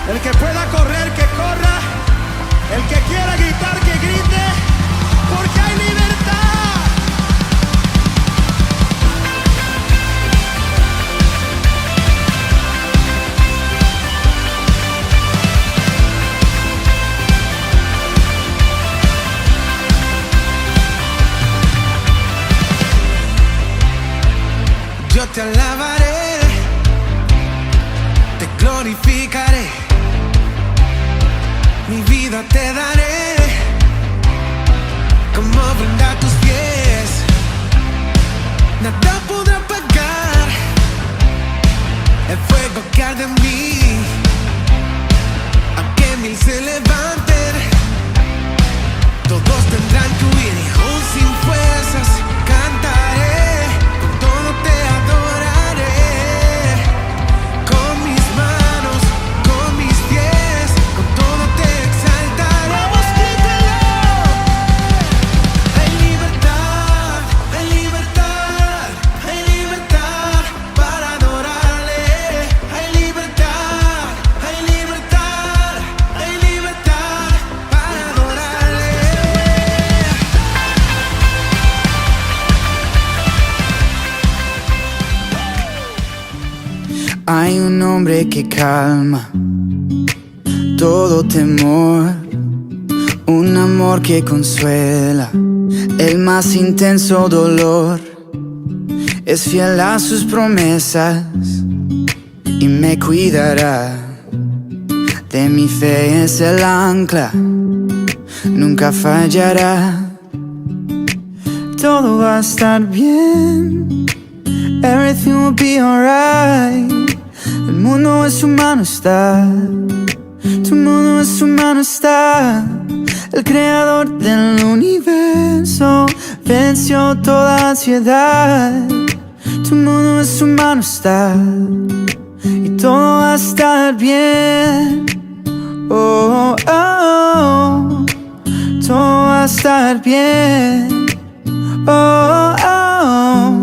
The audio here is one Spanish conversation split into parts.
El que pueda correr, que corra. El que quiera gritar, que grite. Porque hay libertad. Yo te alabaré, te glorificaré, mi vida te daré, como ofrenda a tus pies. Nada podrá apagar el fuego que arde en mí, aunque mil se levanten, todos tendrán que huir y aún sin fuerzas cantaré. Hay un nombre que calma todo temor, un amor que consuela el más intenso dolor. Es fiel a sus promesas y me cuidará. De mi fe es el ancla, nunca fallará. Todo va a estar bien, everything will be alright. El mundo en su mano está, tu mundo en su mano está. El creador del universo venció toda ansiedad. Tu mundo en su mano está y todo va a estar bien. Oh, oh, oh. Todo va a estar bien. Oh, oh.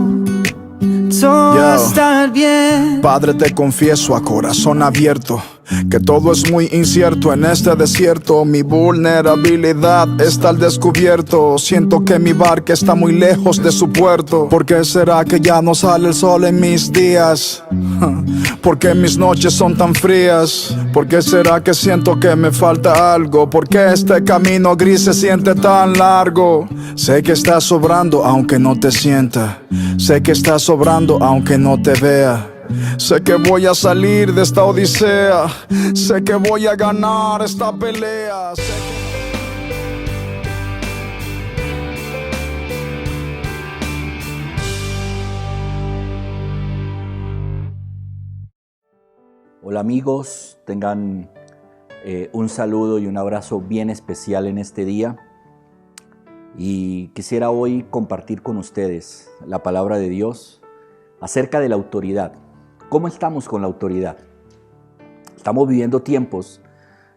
Todo va a estar bien. Padre, te confieso a corazón abierto que todo es muy incierto en este desierto. Mi vulnerabilidad está al descubierto. Siento que mi barca está muy lejos de su puerto. ¿Por qué será que ya no sale el sol en mis días? ¿Por qué mis noches son tan frías? ¿Por qué será que siento que me falta algo? ¿Por qué este camino gris se siente tan largo? Sé que estás sobrando aunque no te sienta. Sé que estás sobrando aunque no te vea. Sé que voy a salir de esta odisea. Sé que voy a ganar esta pelea. Hola amigos, tengan un saludo y un abrazo bien especial en este día. Y quisiera hoy compartir con ustedes la palabra de Dios acerca de la autoridad. ¿Cómo estamos con la autoridad? Estamos viviendo tiempos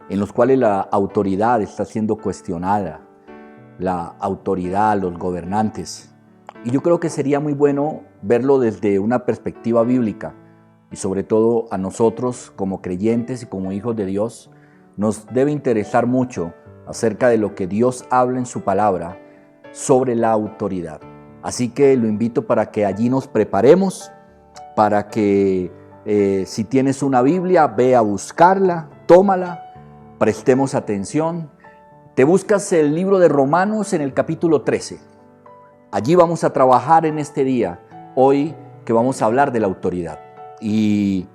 en los cuales la autoridad está siendo cuestionada, la autoridad, los gobernantes. Y yo creo que sería muy bueno verlo desde una perspectiva bíblica y sobre todo a nosotros como creyentes y como hijos de Dios nos debe interesar mucho acerca de lo que Dios habla en su palabra sobre la autoridad. Así que lo invito para que allí nos preparemos, para que si tienes una Biblia, ve a buscarla, tómala, prestemos atención. Te buscas el libro de Romanos en el capítulo 13. Allí vamos a trabajar en este día, hoy que vamos a hablar de la autoridad. Y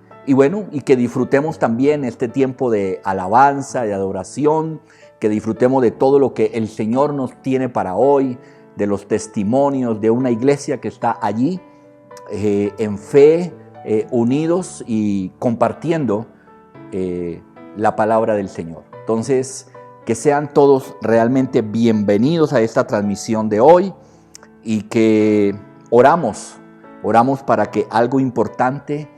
que disfrutemos también este tiempo de alabanza, de adoración, que disfrutemos de todo lo que el Señor nos tiene para hoy, de los testimonios de una iglesia que está allí en fe, unidos y compartiendo la palabra del Señor. Entonces, que sean todos realmente bienvenidos a esta transmisión de hoy y que oramos para que algo importante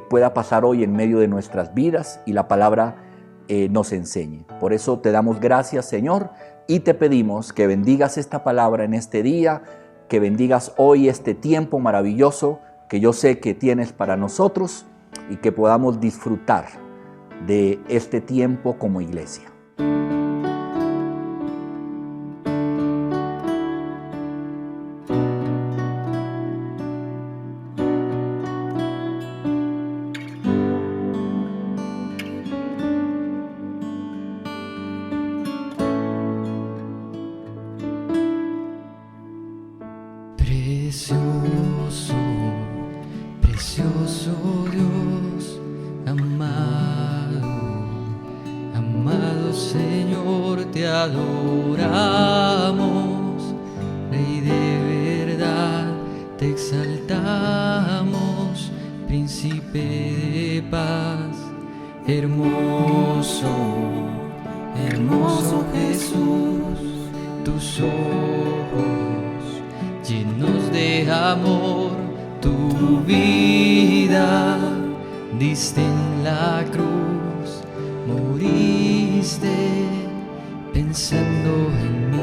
pueda pasar hoy en medio de nuestras vidas y la palabra nos enseñe. Por eso te damos gracias, Señor, y te pedimos que bendigas esta palabra en este día, que bendigas hoy este tiempo maravilloso que yo sé que tienes para nosotros y que podamos disfrutar de este tiempo como iglesia. Precioso, precioso Dios, amado, amado Señor, te adoramos, Rey de verdad, te exaltamos, Príncipe de paz, hermoso, hermoso Jesús, tus ojos llenos de amor, tu vida diste en la cruz, moriste pensando en mí.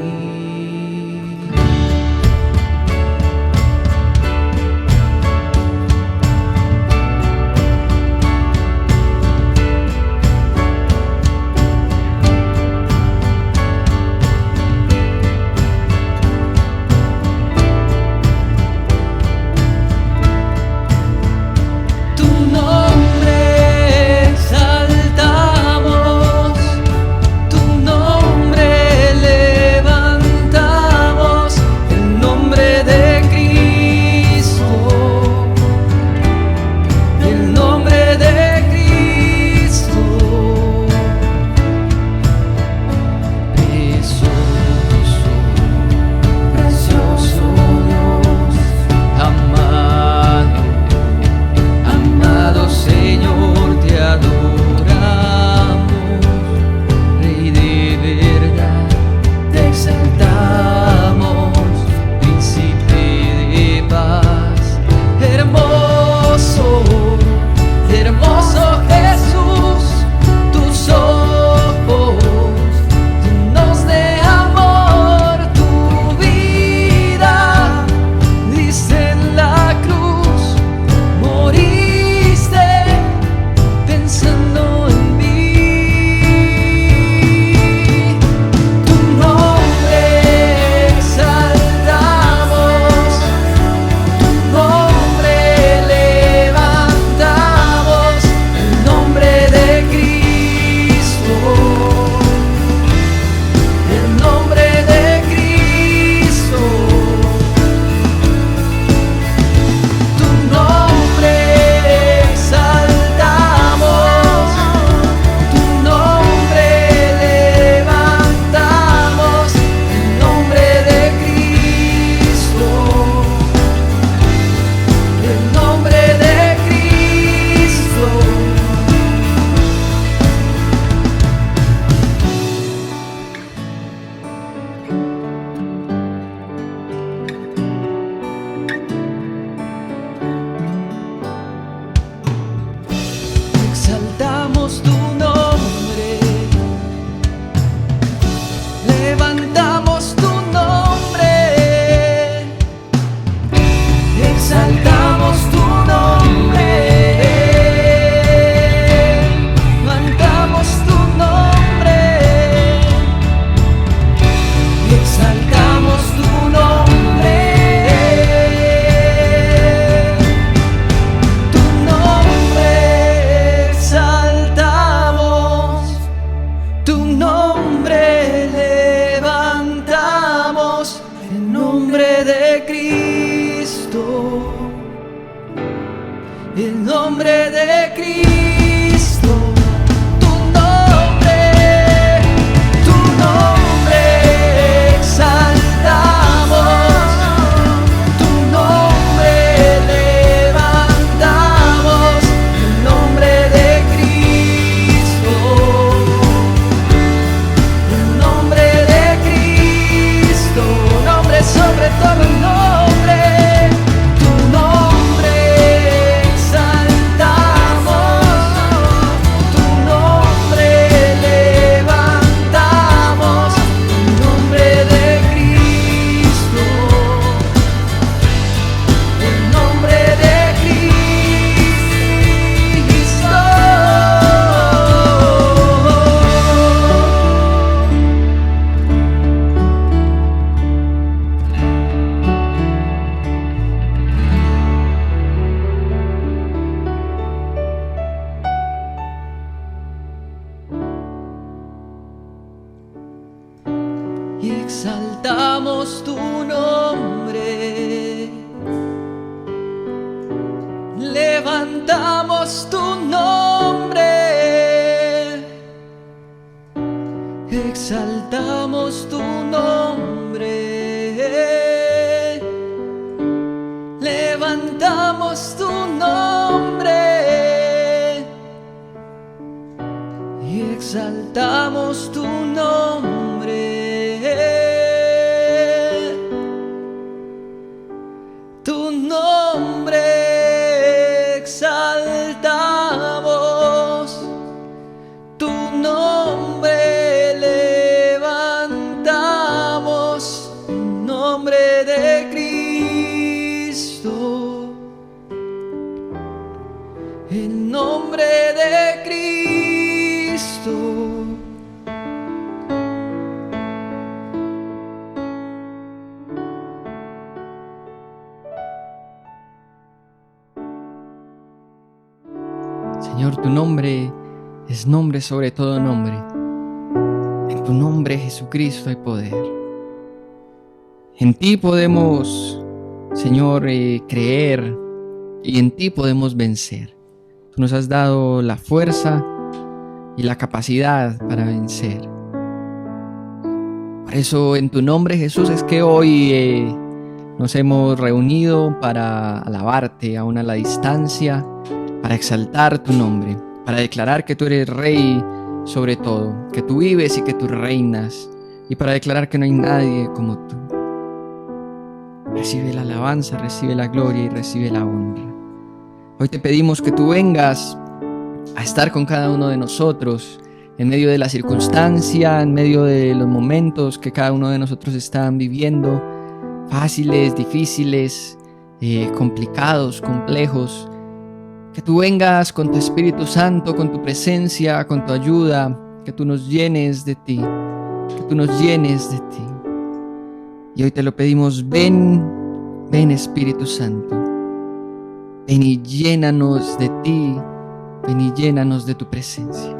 el nombre de Cristo, tu nombre exaltamos, tu nombre levantamos, el nombre de Cristo, el nombre de Cristo, nombre sobre todo el nombre. Tu nombre exaltamos. Levantamos tu nombre, levantamos tu nombre, exaltamos tu nombre, levantamos tu nombre y exaltamos tu nombre. Tu nombre exaltamos, tu nombre levantamos, en nombre de Cristo, en nombre de Cristo. Señor, tu nombre es nombre sobre todo nombre. En tu nombre, Jesucristo, hay poder. En ti podemos, Señor, creer, y en ti podemos vencer. Tú nos has dado la fuerza y la capacidad para vencer. Por eso, en tu nombre, Jesús, es que hoy nos hemos reunido para alabarte aún a la distancia, para exaltar tu nombre, para declarar que tú eres Rey sobre todo, que tú vives y que tú reinas, y para declarar que no hay nadie como tú. Recibe la alabanza, recibe la gloria y recibe la honra. Hoy te pedimos que tú vengas a estar con cada uno de nosotros, en medio de la circunstancia, en medio de los momentos que cada uno de nosotros están viviendo, fáciles, difíciles, complicados, complejos. Que tú vengas con tu Espíritu Santo, con tu presencia, con tu ayuda, que tú nos llenes de ti, que tú nos llenes de ti. Y hoy te lo pedimos, ven Espíritu Santo, ven y llénanos de ti, ven y llénanos de tu presencia.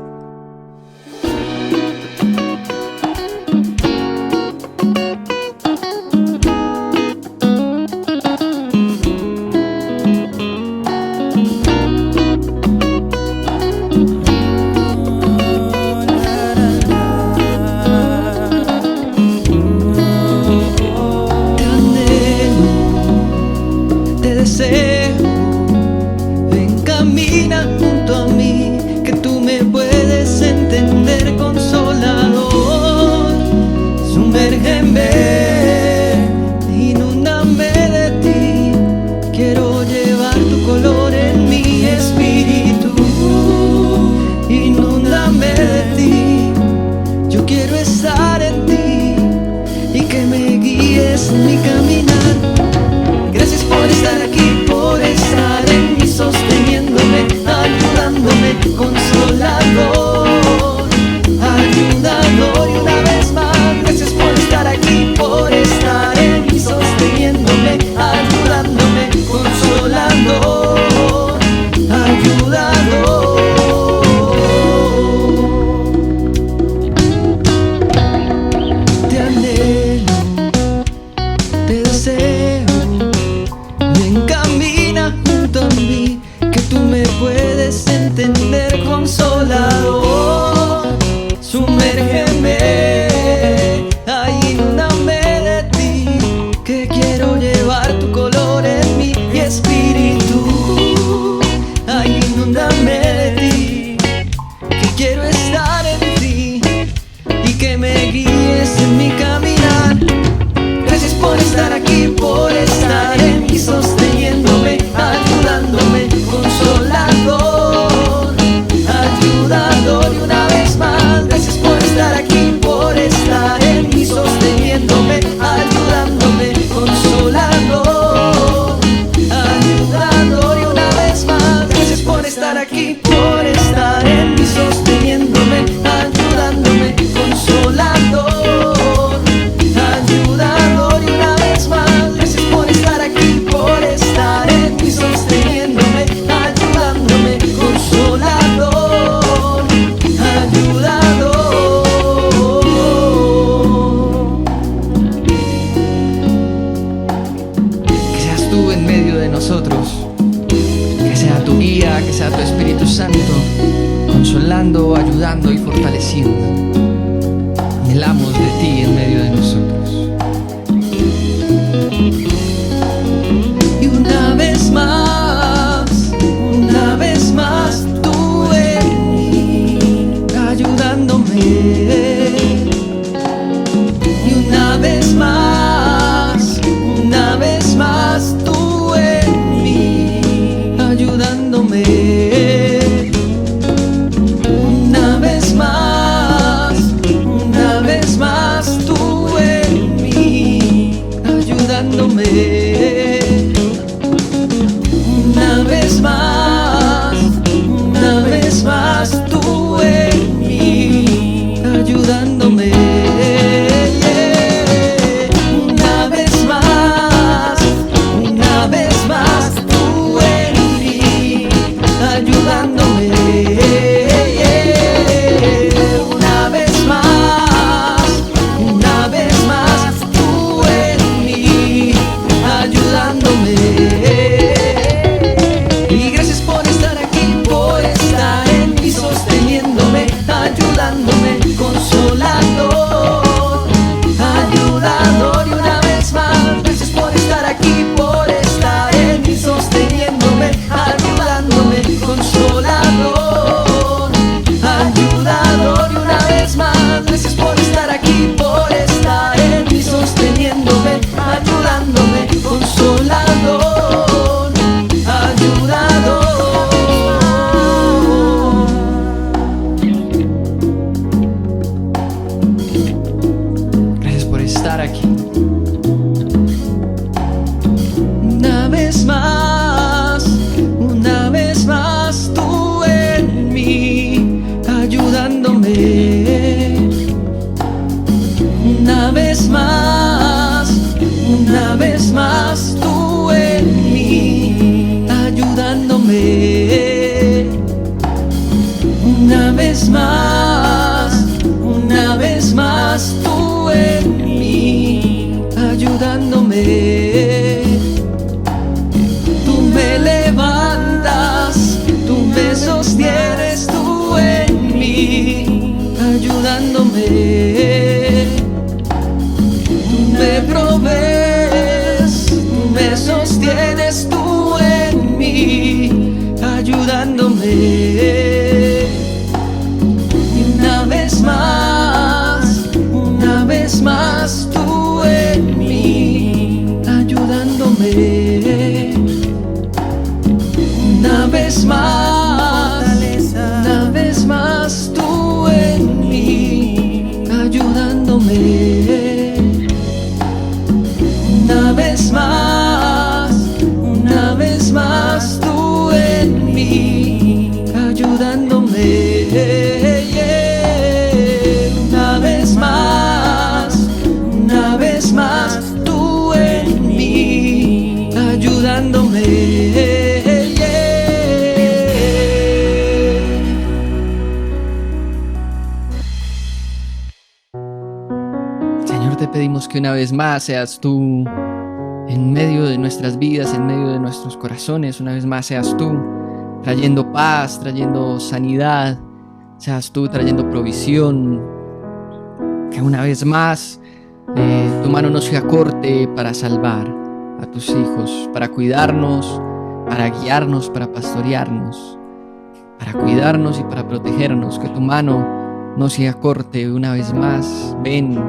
Ven, camina junto a mí, que tú me puedes entender, consolador. Sumérgeme, inúndame de ti, quiero llevar tu color en mi espíritu. Inúndame de ti, yo quiero estar en ti y que me guíes en mi caminar. Gracias por estar aquí, por estar en mí, sosteniéndome, ayudándome, consolador, ayudador. Y una vez más, gracias por estar aquí, por estar en mí, sosteniéndome, ayudándome, consolador, ayudador. Te anhelo, te deseo. Camina junto a mí, que tú me puedes entender, consolador. Sumérgeme, inúndame de ti, que quiero llevar tu color en mi espíritu. Inúndame de ti, que quiero estar en ti y que me guíes en mi caminar. Gracias por estar aquí, por estar en mí, sosteniéndome, ayudándome, consolador, ayudador. Y una vez más, gracias por estar aquí, por estar en mí, sosteniéndome, ayudándome, consolador, ayudador. Y una vez más, gracias por estar aquí, por estar en mí, sosteniéndome, ayudándome, consolador, ayudador. Y una vez más, gracias por estar aquí, por estar en mí, sosteniéndome, ayudándome, consolador, ayudador. sea tu Espíritu Santo consolando, ayudando y fortaleciendo. Anhelamos de ti en medio de nosotros. Y una vez más, tú en mí, ayudándome. Y una vez más, tú en mí, ayudándome. Una vez más, tú en mí, ayudándome. Una vez más, tú en mí, ayudándome. Una vez más, tú en mí, ayudándome. Una vez más, tú en mí, ayudándome. Y gracias por estar aquí, por estar en mí, sosteniéndome, ayudándome, consolador, ayudador. Y una vez más, gracias por estar aquí, por estar en mí, sosteniéndome, ayudándome, consolador, ayudador. Y una vez más, gracias por estar aquí, por estar en mí, sosteniéndome, ayudándome, consolador, ayudador. Gracias por estar aquí. Una vez más, tú en mí, ayudándome. Una vez más, tú en mí, ayudándome. Una vez más, tú en mí, ayudándome. Tú me levantas, tú me sostienes, tú en mí, ayudándome. Tú me provees, tú me sostienes, tú en mí, ayudándome. Y una vez más, tú en mí, ayudándome. Una vez más, tú en mí, ayudándome. Una vez más, tú en mí, ayudándome. Una vez más, tú en mí, ayudándome. Señor, te pedimos que una vez más seas tú en medio de nuestras vidas, en medio de nuestros corazones. Una vez más seas tú trayendo paz, trayendo sanidad, seas tú trayendo provisión. Que una vez más tu mano no sea corte para salvar a tus hijos, para cuidarnos, para guiarnos, para pastorearnos, para cuidarnos y para protegernos. Que tu mano no sea corte. Una vez más, ven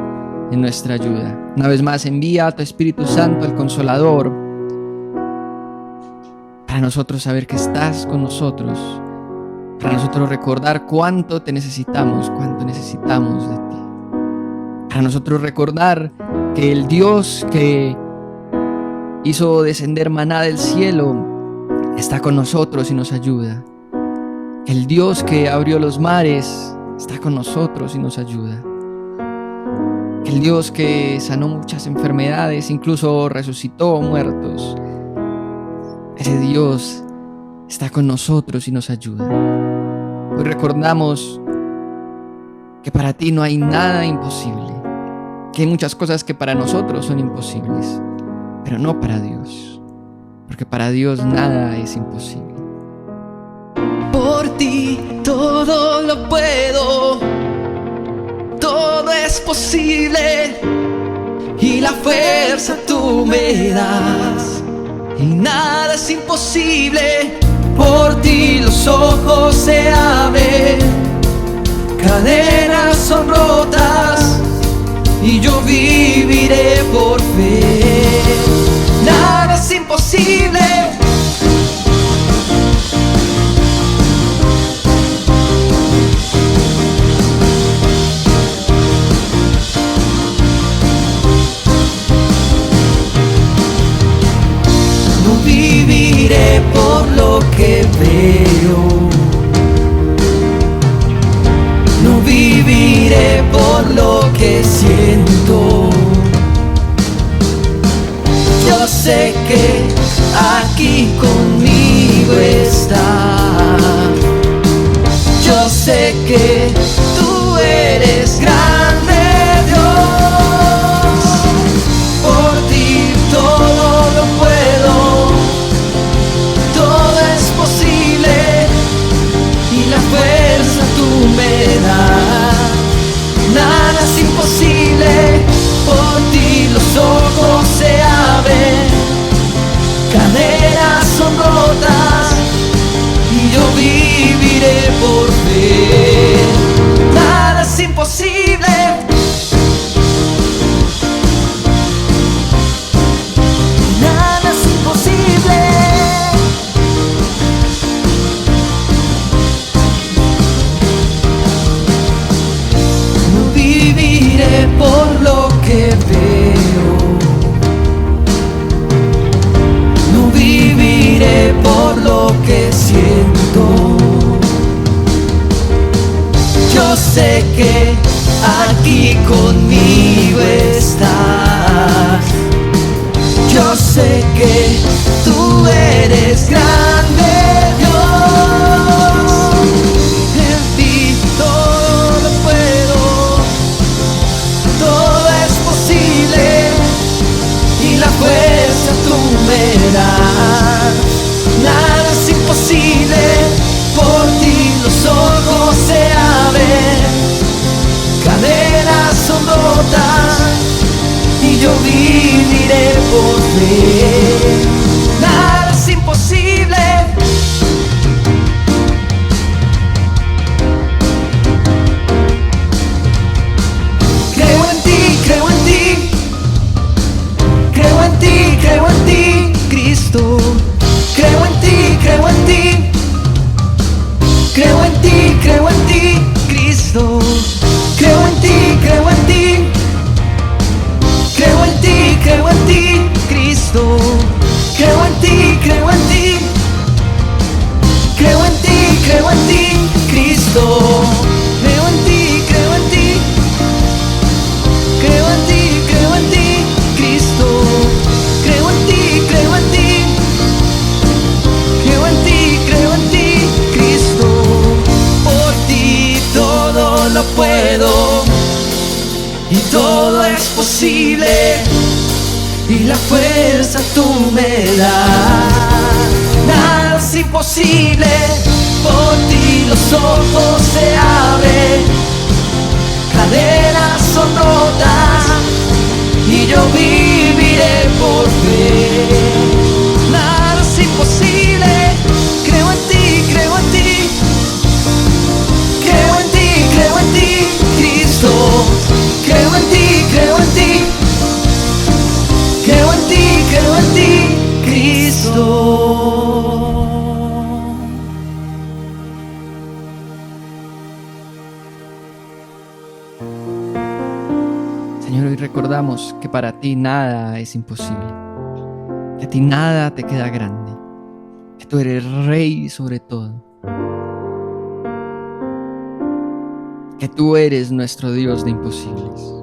en nuestra ayuda. Una vez más, envía a tu Espíritu Santo, el Consolador, para nosotros saber que estás con nosotros, para nosotros recordar cuánto te necesitamos, cuánto necesitamos de ti, para nosotros recordar que el Dios que hizo descender maná del cielo está con nosotros y nos ayuda. El Dios que abrió los mares está con nosotros y nos ayuda. El Dios que sanó muchas enfermedades, incluso resucitó muertos, ese Dios está con nosotros y nos ayuda. Hoy recordamos que para ti no hay nada imposible, que hay muchas cosas que para nosotros son imposibles, pero no para Dios, porque para Dios nada es imposible. ti todo lo puedo, todo es posible y la fuerza tú me das y nada es imposible. Por ti los ojos se abren, cadenas son rotas y yo viviré por fe. Nada es imposible. No viviré por lo que veo, no viviré por lo que siento. Yo sé que aquí conmigo estás. Yo sé que tú eres grande, Dios. Por ti todo lo puedo, todo es posible y la fuerza tú me das. Nada es imposible. Por ti los ojos se abren, cadenas son rotas y yo viviré por fe. Nada es imposible. Nada es imposible. No viviré por lo que veo, no viviré por lo que siento. Yo sé que aquí conmigo estás. Yo sé que tú eres grande, Dios. En ti todo lo puedo, todo es posible y la fuerza tú me das. Nada es imposible. Por ti los ojos se abren, cadenas son rotas y yo viviré por fe. Nada es imposible. Creo en ti, creo en ti, creo en ti, creo en ti, Cristo. Creo en ti, creo en ti, creo en ti, creo en ti, Cristo. Creo en ti, creo en ti, creo en ti, creo en ti, Cristo. Creo en ti, creo en ti, creo en ti, creo en ti, Cristo. Creo en ti, creo en ti, creo en ti, creo en ti, Cristo. Creo en ti, creo en ti, creo en ti, creo en ti, Cristo. Por ti todo lo puedo y todo es posible y la fuerza tú me das. Nada es imposible. Por ti los ojos se abren, cadenas son rotas y yo viviré por fe. Nada es imposible. Creo en ti, creo en ti, creo en ti, creo en ti, Cristo. Creo en ti, creo en ti, creo en ti, creo en ti, Cristo. Señor, hoy recordamos que para ti nada es imposible, que a ti nada te queda grande, que tú eres Rey sobre todo, que tú eres nuestro Dios de imposibles.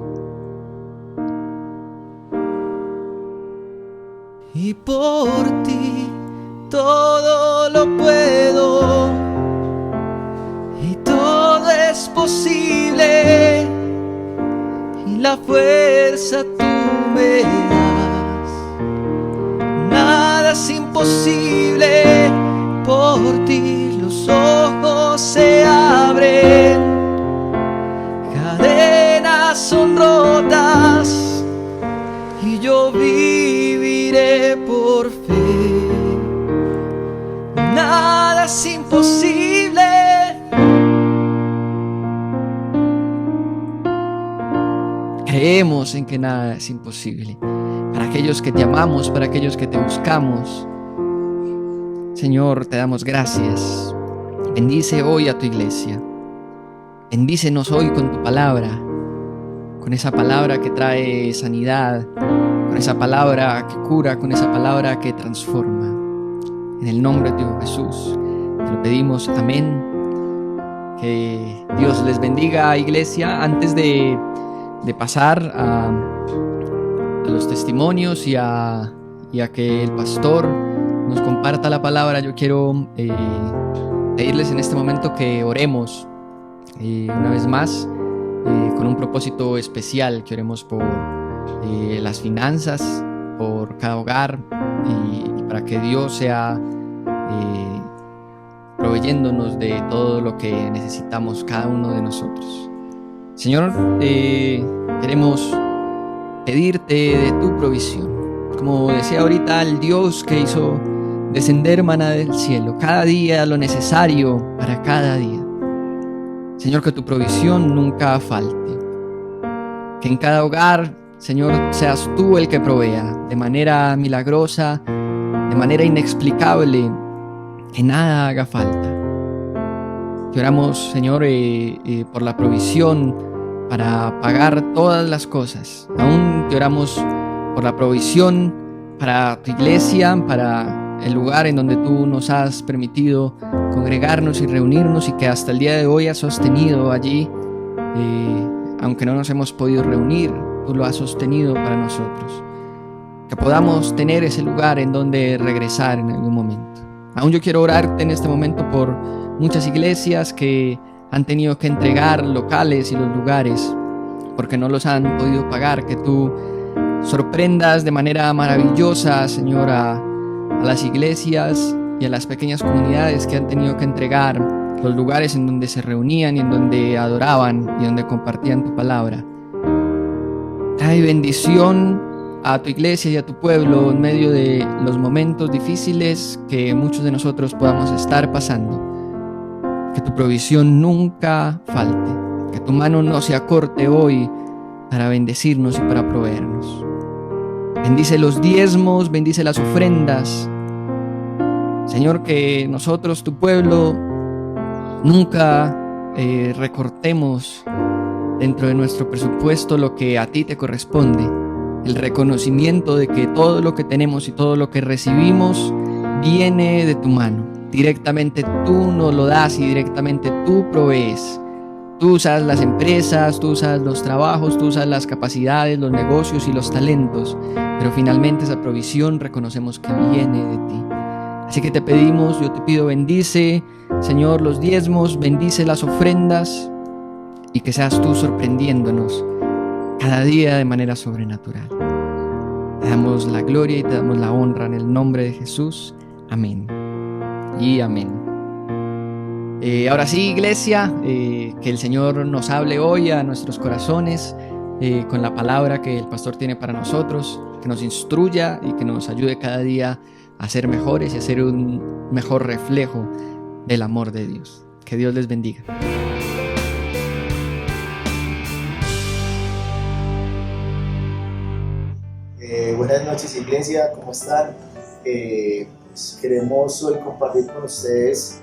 Y por ti todo lo puedo y todo es posible y la fuerza tú me das. Nada es imposible. Por ti los ojos creemos en que nada es imposible. Para aquellos que te amamos, para aquellos que te buscamos, Señor, te damos gracias. Bendice hoy a tu iglesia. Bendícenos hoy con tu palabra, con esa palabra que trae sanidad, con esa palabra que cura, con esa palabra que transforma. En el nombre de Jesús te lo pedimos, amén. Que Dios les bendiga, iglesia. Antes de pasar a los testimonios y a que el pastor nos comparta la palabra, yo quiero pedirles en este momento que oremos una vez más con un propósito especial, que oremos por las finanzas, por cada hogar y para que Dios sea proveyéndonos de todo lo que necesitamos cada uno de nosotros. Señor, queremos pedirte de tu provisión. Como decía ahorita, el Dios que hizo descender maná del cielo, cada día lo necesario para cada día. Señor, que tu provisión nunca falte. Que en cada hogar, Señor, seas tú el que provea de manera milagrosa, de manera inexplicable, que nada haga falta. Te oramos, Señor, por la provisión para pagar todas las cosas. Aún te oramos por la provisión para tu iglesia, para el lugar en donde tú nos has permitido congregarnos y reunirnos, y que hasta el día de hoy has sostenido allí, aunque no nos hemos podido reunir, tú lo has sostenido para nosotros. Que podamos tener ese lugar en donde regresar en algún momento. Aún yo quiero orarte en este momento por muchas iglesias que han tenido que entregar locales y los lugares porque no los han podido pagar. Que tú sorprendas de manera maravillosa, Señor, a las iglesias y a las pequeñas comunidades que han tenido que entregar los lugares en donde se reunían y en donde adoraban y donde compartían tu palabra. Trae bendición a tu iglesia y a tu pueblo en medio de los momentos difíciles que muchos de nosotros podamos estar pasando. Que tu provisión nunca falte, que tu mano no se acorte hoy para bendecirnos y para proveernos. Bendice los diezmos, bendice las ofrendas. Señor, que nosotros, tu pueblo, nunca recortemos dentro de nuestro presupuesto lo que a ti te corresponde. El reconocimiento de que todo lo que tenemos y todo lo que recibimos viene de tu mano. Directamente tú nos lo das y directamente tú provees. Tú usas las empresas, tú usas los trabajos, tú usas las capacidades, los negocios y los talentos, pero finalmente esa provisión reconocemos que viene de ti. Así que te pedimos, yo te pido, bendice, Señor, los diezmos, bendice las ofrendas y que seas tú sorprendiéndonos cada día de manera sobrenatural. Te damos la gloria y te damos la honra en el nombre de Jesús. Amén y amén. Ahora sí, iglesia, que el Señor nos hable hoy a nuestros corazones con la palabra que el pastor tiene para nosotros, que nos instruya y que nos ayude cada día a ser mejores y a ser un mejor reflejo del amor de Dios. Que Dios les bendiga. Buenas noches, iglesia, ¿cómo están? Pues queremos hoy compartir con ustedes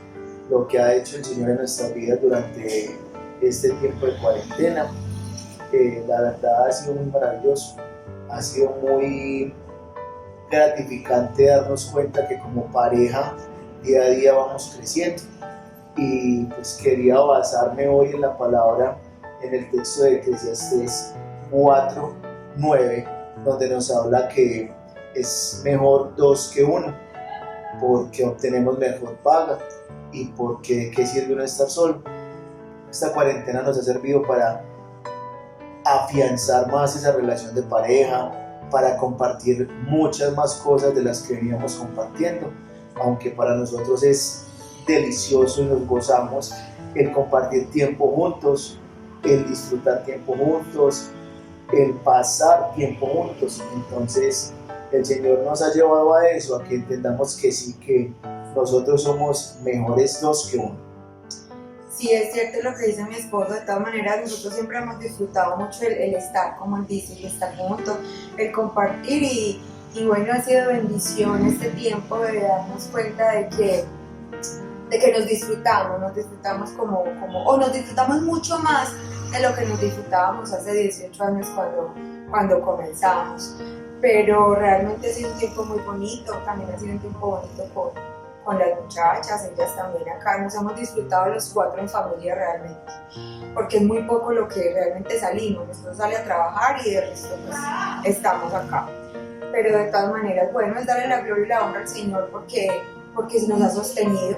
lo que ha hecho el Señor en nuestras vidas durante este tiempo de cuarentena. La verdad ha sido muy maravilloso, ha sido muy gratificante darnos cuenta que como pareja día a día vamos creciendo. Y pues quería basarme hoy en la palabra, en el texto de Eclesiastés 4:9, donde nos habla que es mejor dos que uno, porque obtenemos mejor paga y porque ¿qué sirve uno estar solo? Esta cuarentena nos ha servido para afianzar más esa relación de pareja, para compartir muchas más cosas de las que veníamos compartiendo, aunque para nosotros es delicioso y nos gozamos el compartir tiempo juntos, el disfrutar tiempo juntos, el pasar tiempo juntos. Entonces el Señor nos ha llevado a eso, a que entendamos que sí, que nosotros somos mejores dos que uno. sí es cierto lo que dice mi esposo. De todas maneras, nosotros siempre hemos disfrutado mucho el estar, como él dice, el estar juntos, el compartir y bueno, ha sido bendición este tiempo de darnos cuenta de que nos disfrutamos o nos disfrutamos mucho más de lo que nos disfrutábamos hace 18 años cuando comenzamos. Pero realmente ha sido un tiempo muy bonito, también ha sido un tiempo bonito con las muchachas, ellas también acá, nos hemos disfrutado los 4 en familia realmente, porque es muy poco lo que realmente salimos, nosotros sale a trabajar y de resto pues estamos acá. Pero de todas maneras, bueno, es darle la gloria y la honra al Señor porque nos ha sostenido,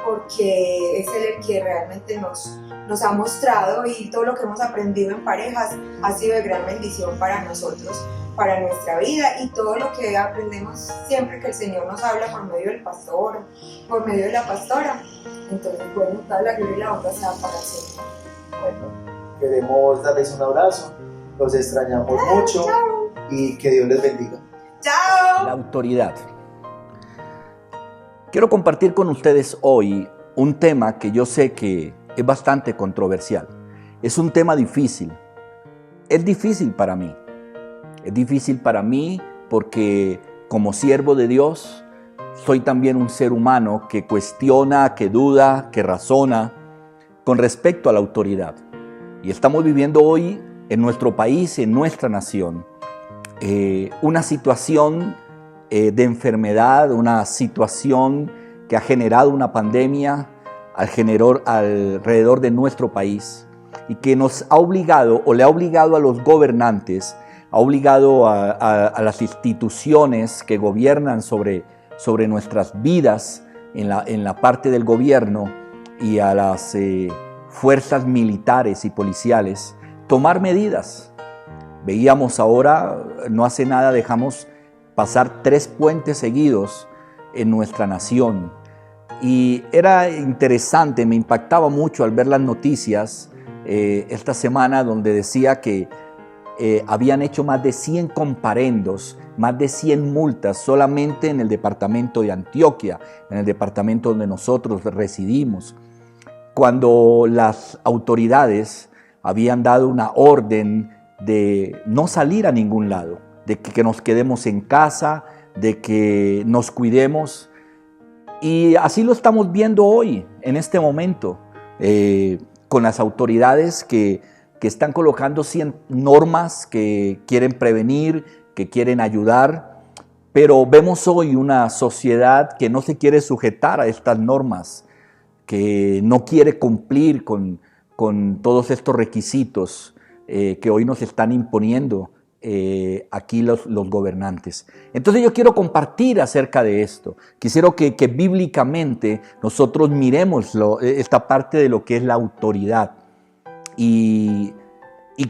porque es Él el que realmente nos ha mostrado, y todo lo que hemos aprendido en parejas ha sido de gran bendición para nosotros, para nuestra vida, y todo lo que aprendemos siempre que el Señor nos habla por medio del pastor, por medio de la pastora. Entonces, bueno, toda la gloria y la honra sea para el Señor. Bueno, queremos darles un abrazo, los extrañamos mucho y que Dios les bendiga. ¡Chao! La autoridad. Quiero compartir con ustedes hoy un tema que yo sé que es bastante controversial. Es un tema difícil. Es difícil para mí. Es difícil para mí porque como siervo de Dios soy también un ser humano que cuestiona, que duda, que razona con respecto a la autoridad. Y estamos viviendo hoy en nuestro país, en nuestra nación, una situación de enfermedad, una situación que ha generado una pandemia alrededor de nuestro país y que nos ha obligado o le ha obligado a los gobernantes, ha obligado a las instituciones que gobiernan sobre nuestras vidas en la parte del gobierno y a las fuerzas militares y policiales tomar medidas. Veíamos ahora, no hace nada, dejamos pasar 3 puentes seguidos en nuestra nación. Y era interesante, me impactaba mucho al ver las noticias esta semana donde decía que habían hecho más de 100 comparendos, más de 100 multas solamente en el departamento de Antioquia, en el departamento donde nosotros residimos, cuando las autoridades habían dado una orden de no salir a ningún lado, de que nos quedemos en casa, de que nos cuidemos. Y así lo estamos viendo hoy, en este momento, con las autoridades que están colocando normas que quieren prevenir, que quieren ayudar, pero vemos hoy una sociedad que no se quiere sujetar a estas normas, que no quiere cumplir con todos estos requisitos que hoy nos están imponiendo aquí los gobernantes. Entonces yo quiero compartir acerca de esto. Quisiera que bíblicamente nosotros miremos esta parte de lo que es la autoridad. Y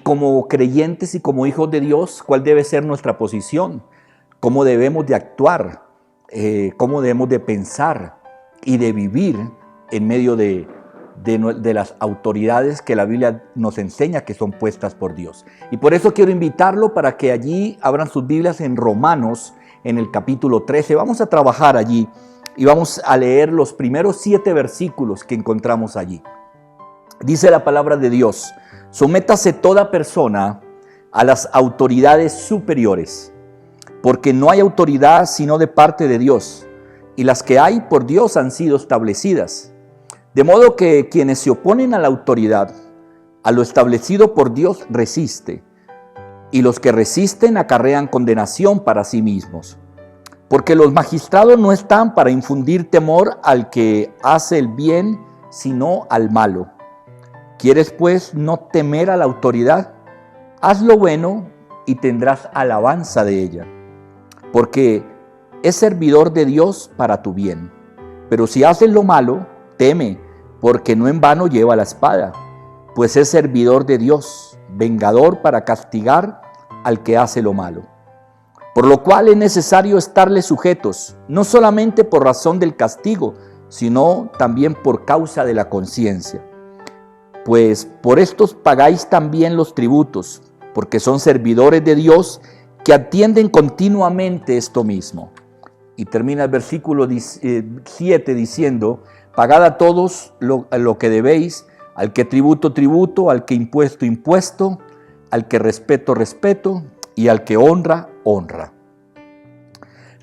como creyentes y como hijos de Dios, ¿cuál debe ser nuestra posición? ¿Cómo debemos de actuar? ¿Cómo debemos de pensar y de vivir en medio de las autoridades que la Biblia nos enseña que son puestas por Dios? Y por eso quiero invitarlo para que allí abran sus Biblias en Romanos, en el capítulo 13. Vamos a trabajar allí y vamos a leer los primeros 7 versículos que encontramos allí. Dice la palabra de Dios: sométase toda persona a las autoridades superiores, porque no hay autoridad sino de parte de Dios, y las que hay por Dios han sido establecidas. De modo que quienes se oponen a la autoridad, a lo establecido por Dios, resiste, y los que resisten acarrean condenación para sí mismos. Porque los magistrados no están para infundir temor al que hace el bien, sino al malo. ¿Quieres pues no temer a la autoridad? Haz lo bueno y tendrás alabanza de ella, porque es servidor de Dios para tu bien. Pero si haces lo malo, teme, porque no en vano lleva la espada, pues es servidor de Dios, vengador para castigar al que hace lo malo. Por lo cual es necesario estarle sujetos, no solamente por razón del castigo, sino también por causa de la conciencia. Pues por estos pagáis también los tributos, porque son servidores de Dios que atienden continuamente esto mismo. Y termina el versículo 7 diciendo: pagad a todos lo que debéis, Al que tributo, tributo, al que impuesto, impuesto, al que respeto, respeto, y al que honra, honra.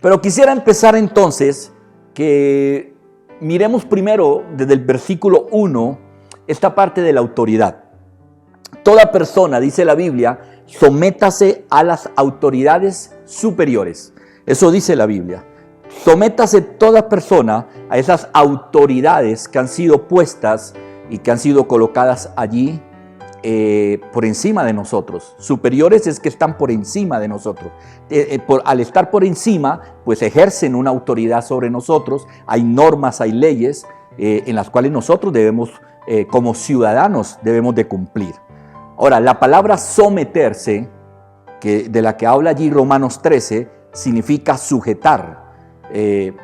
Pero quisiera empezar entonces que miremos primero desde el versículo 1 esta parte de la autoridad. Toda persona, dice la Biblia, sométase a las autoridades superiores. Eso dice la Biblia. Sométase toda persona a esas autoridades que han sido puestas y que han sido colocadas allí por encima de nosotros. Superiores es que están por encima de nosotros. Al estar por encima, pues ejercen una autoridad sobre nosotros. Hay normas, hay leyes en las cuales nosotros debemos, como ciudadanos, debemos de cumplir. Ahora, la palabra someterse, de la que habla allí Romanos 13, significa sujetar.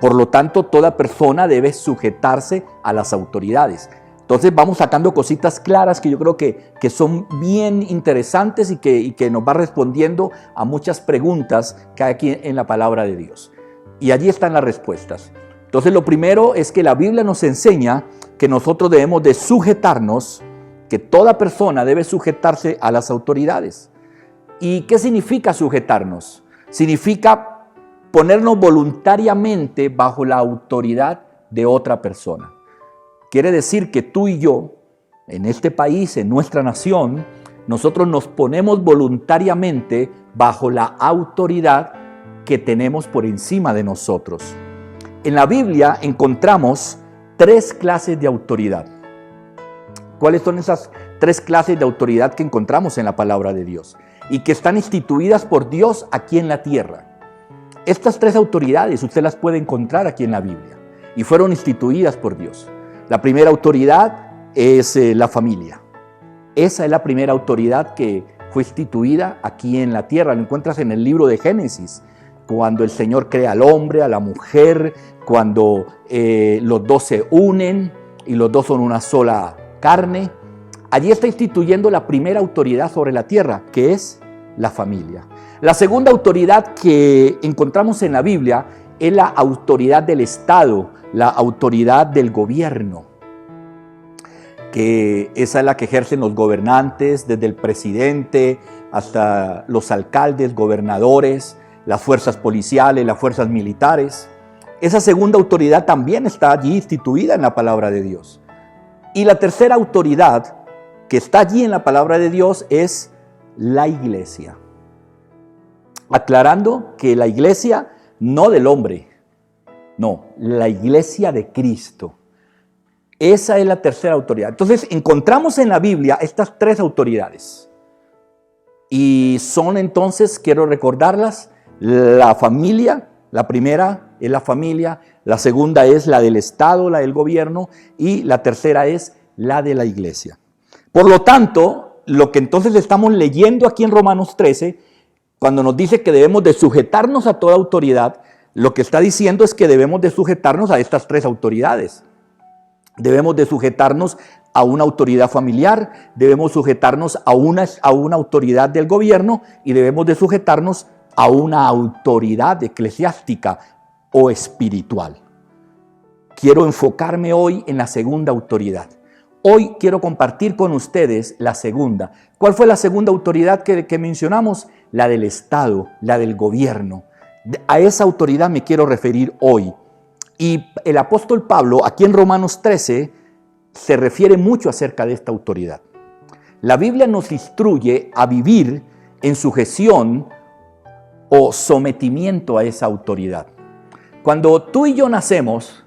Por lo tanto, toda persona debe sujetarse a las autoridades. Entonces vamos sacando cositas claras que yo creo que son bien interesantes y que nos va respondiendo a muchas preguntas que hay aquí en la palabra de Dios. Y allí están las respuestas. Entonces lo primero es que la Biblia nos enseña que nosotros debemos de sujetarnos, que toda persona debe sujetarse a las autoridades. ¿Y qué significa sujetarnos? Significa ponernos voluntariamente bajo la autoridad de otra persona. Quiere decir que tú y yo, en este país, en nuestra nación, nosotros nos ponemos voluntariamente bajo la autoridad que tenemos por encima de nosotros. En la Biblia encontramos 3 clases de autoridad. ¿Cuáles son esas 3 clases de autoridad que encontramos en la palabra de Dios y que están instituidas por Dios aquí en la tierra? Estas 3 autoridades usted las puede encontrar aquí en la Biblia y fueron instituidas por Dios. La primera autoridad es la familia. Esa es la primera autoridad que fue instituida aquí en la tierra. Lo encuentras en el libro de Génesis, cuando el Señor crea al hombre, a la mujer, cuando los dos se unen y los dos son una sola carne. Allí está instituyendo la primera autoridad sobre la tierra, que es la familia. La segunda autoridad que encontramos en la Biblia es la autoridad del Estado, la autoridad del gobierno, que esa es la que ejercen los gobernantes, desde el presidente hasta los alcaldes, gobernadores, las fuerzas policiales, las fuerzas militares. Esa segunda autoridad también está allí instituida en la palabra de Dios. Y la tercera autoridad que está allí en la palabra de Dios es la iglesia. Aclarando que la iglesia no del hombre, no, la iglesia de Cristo. Esa es la tercera autoridad. Entonces encontramos en la Biblia estas 3 autoridades. Y son entonces, quiero recordarlas, la familia. La primera es la familia, la segunda es la del Estado, la del gobierno, y la tercera es la de la iglesia. Por lo tanto, lo que entonces estamos leyendo aquí en Romanos 13, cuando nos dice que debemos de sujetarnos a toda autoridad, lo que está diciendo es que debemos de sujetarnos a estas 3 autoridades. Debemos de sujetarnos a una autoridad familiar, debemos sujetarnos a una autoridad del gobierno y debemos de sujetarnos a una autoridad eclesiástica o espiritual. Quiero enfocarme hoy en la segunda autoridad. Hoy quiero compartir con ustedes la segunda. ¿Cuál fue la segunda autoridad que mencionamos? La del Estado, la del gobierno. A esa autoridad me quiero referir hoy. Y el apóstol Pablo, aquí en Romanos 13, se refiere mucho acerca de esta autoridad. La Biblia nos instruye a vivir en sujeción o sometimiento a esa autoridad. Cuando tú y yo nacemos,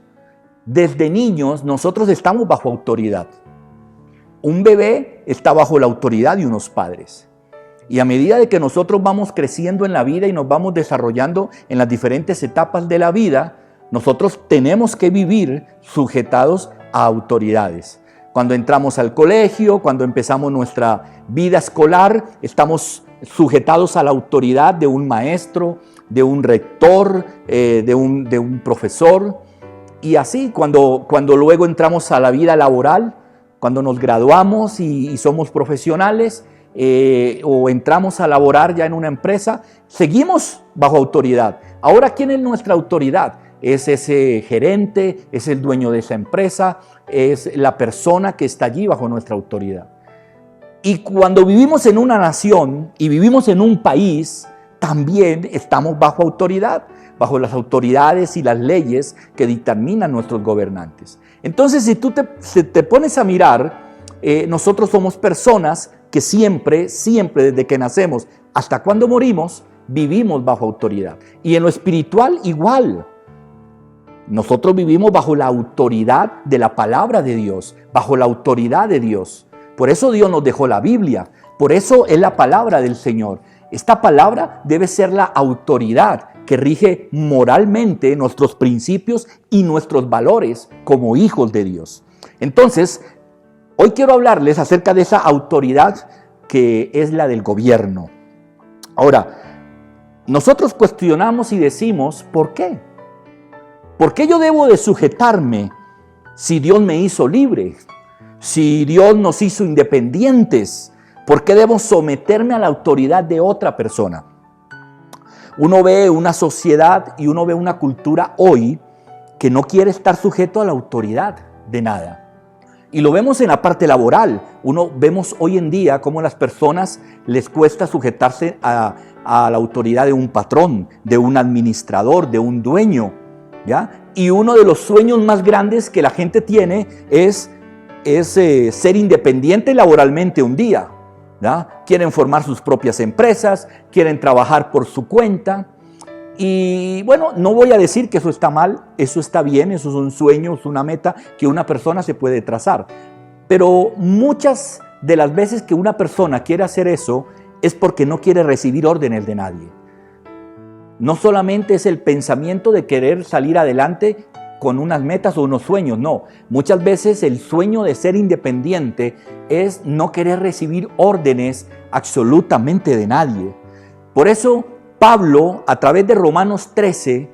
desde niños nosotros estamos bajo autoridad. Un bebé está bajo la autoridad de unos padres. Y a medida de que nosotros vamos creciendo en la vida y nos vamos desarrollando en las diferentes etapas de la vida, nosotros tenemos que vivir sujetados a autoridades. Cuando entramos al colegio, cuando empezamos nuestra vida escolar, estamos sujetados a la autoridad de un maestro, de un rector, de un profesor. Y así, cuando luego entramos a la vida laboral, cuando nos graduamos y somos profesionales, o entramos a laborar ya en una empresa, seguimos bajo autoridad. Ahora, ¿quién es nuestra autoridad? es ese gerente, es el dueño de esa empresa, es la persona que está allí bajo nuestra autoridad. Y cuando vivimos en una nación y vivimos en un país, también estamos bajo autoridad, bajo las autoridades y las leyes que dictaminan nuestros gobernantes. Entonces, si tú te pones a mirar, nosotros somos personas que siempre, desde que nacemos hasta cuando morimos, vivimos bajo autoridad. Y en lo espiritual igual. Nosotros vivimos bajo la autoridad de la palabra de Dios, bajo la autoridad de Dios. Por eso Dios nos dejó la Biblia, por eso es la palabra del Señor. Esta palabra debe ser la autoridad que rige moralmente nuestros principios y nuestros valores como hijos de Dios. Entonces, hoy quiero hablarles acerca de esa autoridad que es la del gobierno. Ahora, nosotros cuestionamos y decimos, ¿por qué? ¿Por qué yo debo de sujetarme si Dios me hizo libre? Si Dios nos hizo independientes, ¿por qué debo someterme a la autoridad de otra persona? Uno ve una sociedad y uno ve una cultura hoy que no quiere estar sujeto a la autoridad de nada. Y lo vemos en la parte laboral. Vemos hoy en día cómo a las personas les cuesta sujetarse a la autoridad de un patrón, de un administrador, de un dueño, ¿ya? Y uno de los sueños más grandes que la gente tiene es ser independiente laboralmente un día, ¿ya? Quieren formar sus propias empresas, quieren trabajar por su cuenta. Y bueno, no voy a decir que eso está mal, eso está bien, eso es un sueño, es una meta que una persona se puede trazar. Pero muchas de las veces que una persona quiere hacer eso es porque no quiere recibir órdenes de nadie. No solamente es el pensamiento de querer salir adelante con unas metas o unos sueños, no. Muchas veces el sueño de ser independiente es no querer recibir órdenes absolutamente de nadie. Por eso Pablo, a través de Romanos 13,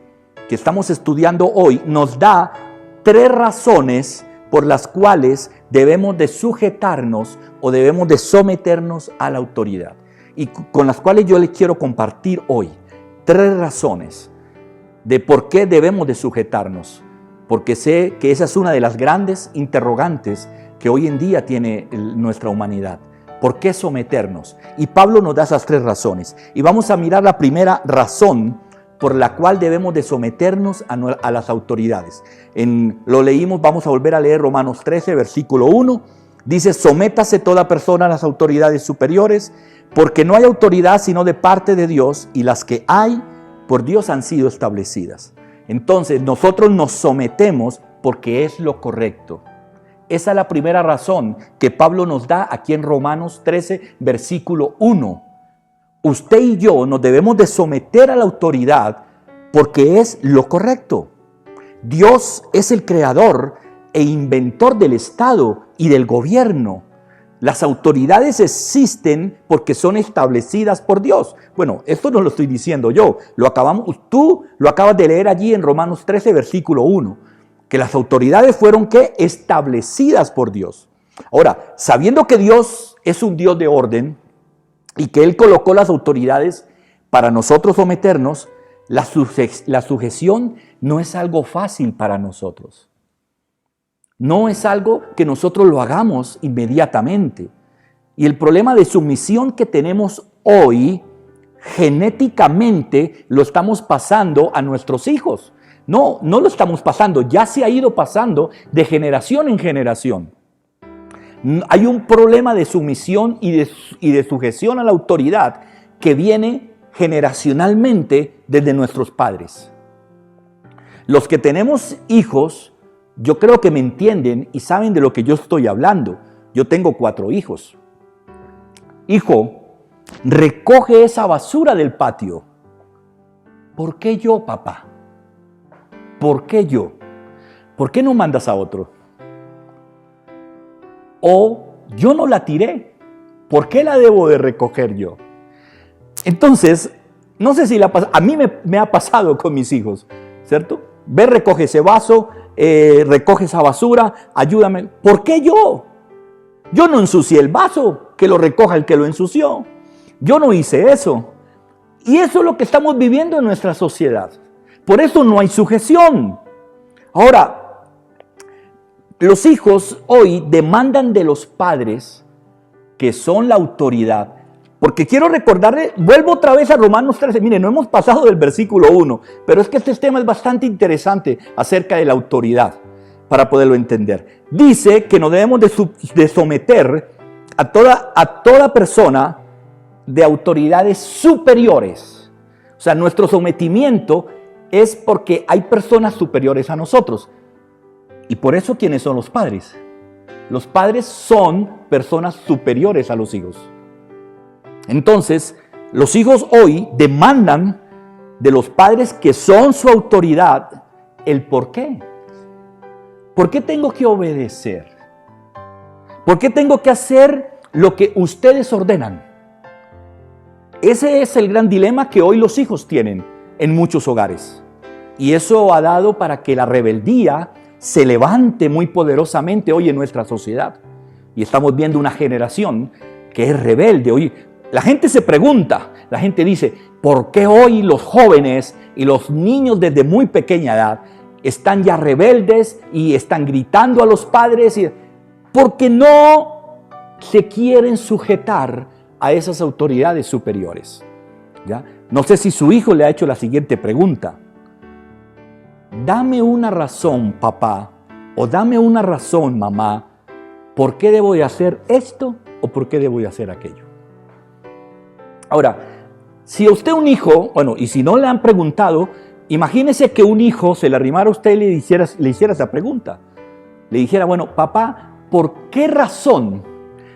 que estamos estudiando hoy, nos da 3 razones por las cuales debemos de sujetarnos o debemos de someternos a la autoridad. Y con las cuales yo les quiero compartir hoy. 3 razones de por qué debemos de sujetarnos. Porque sé que esa es una de las grandes interrogantes que hoy en día tiene nuestra humanidad. ¿Por qué someternos? Y Pablo nos da esas 3 razones. Y vamos a mirar la primera razón por la cual debemos de someternos a las autoridades. Lo leímos, vamos a volver a leer Romanos 13, versículo 1. Dice, sométase toda persona a las autoridades superiores, porque no hay autoridad sino de parte de Dios, y las que hay por Dios han sido establecidas. Entonces nosotros nos sometemos porque es lo correcto. Esa es la primera razón que Pablo nos da aquí en Romanos 13, versículo 1. Usted y yo nos debemos de someter a la autoridad porque es lo correcto. Dios es el creador e inventor del Estado y del gobierno. Las autoridades existen porque son establecidas por Dios. Bueno, esto no lo estoy diciendo yo. Tú lo acabas de leer allí en Romanos 13, versículo 1. Que las autoridades fueron ¿qué? Establecidas por Dios. Ahora, sabiendo que Dios es un Dios de orden y que Él colocó las autoridades para nosotros someternos, la sujeción no es algo fácil para nosotros. No es algo que nosotros lo hagamos inmediatamente. Y el problema de sumisión que tenemos hoy, genéticamente lo estamos pasando a nuestros hijos. No lo estamos pasando, ya se ha ido pasando de generación en generación. Hay un problema de sumisión y de sujeción a la autoridad que viene generacionalmente desde nuestros padres. Los que tenemos hijos, yo creo que me entienden y saben de lo que yo estoy hablando. Yo tengo 4 hijos. Hijo, recoge esa basura del patio. ¿Por qué yo, papá? ¿Por qué yo? ¿Por qué no mandas a otro? O yo no la tiré. ¿Por qué la debo de recoger yo? Entonces, no sé si a mí me ha pasado con mis hijos, ¿cierto? Ve, recoge ese vaso, recoge esa basura, ayúdame. ¿Por qué yo? Yo no ensucié el vaso, que lo recoja el que lo ensució. Yo no hice eso. Y eso es lo que estamos viviendo en nuestra sociedad. Por eso no hay sujeción. Ahora, los hijos hoy demandan de los padres, que son la autoridad, porque quiero recordarle, vuelvo otra vez a Romanos 13, miren, no hemos pasado del versículo 1, pero es que este tema es bastante interesante acerca de la autoridad, para poderlo entender. Dice que nos debemos de someter a toda persona de autoridades superiores. O sea, nuestro sometimiento es porque hay personas superiores a nosotros. Y por eso, ¿quiénes son los padres? Los padres son personas superiores a los hijos. Entonces, los hijos hoy demandan de los padres que son su autoridad el por qué. ¿Por qué tengo que obedecer? ¿Por qué tengo que hacer lo que ustedes ordenan? Ese es el gran dilema que hoy los hijos tienen en muchos hogares. Y eso ha dado para que la rebeldía se levante muy poderosamente hoy en nuestra sociedad. Y estamos viendo una generación que es rebelde. Hoy la gente se pregunta, la gente dice, ¿por qué hoy los jóvenes y los niños desde muy pequeña edad están ya rebeldes y están gritando a los padres? Porque no se quieren sujetar a esas autoridades superiores. ¿Ya? No sé si su hijo le ha hecho la siguiente pregunta. Dame una razón, papá, o dame una razón, mamá, ¿por qué debo de hacer esto o por qué debo de hacer aquello? Ahora, si a usted un hijo, y si no le han preguntado, imagínese que un hijo se le arrimara a usted y le hiciera esa pregunta. Le dijera, papá, ¿por qué razón?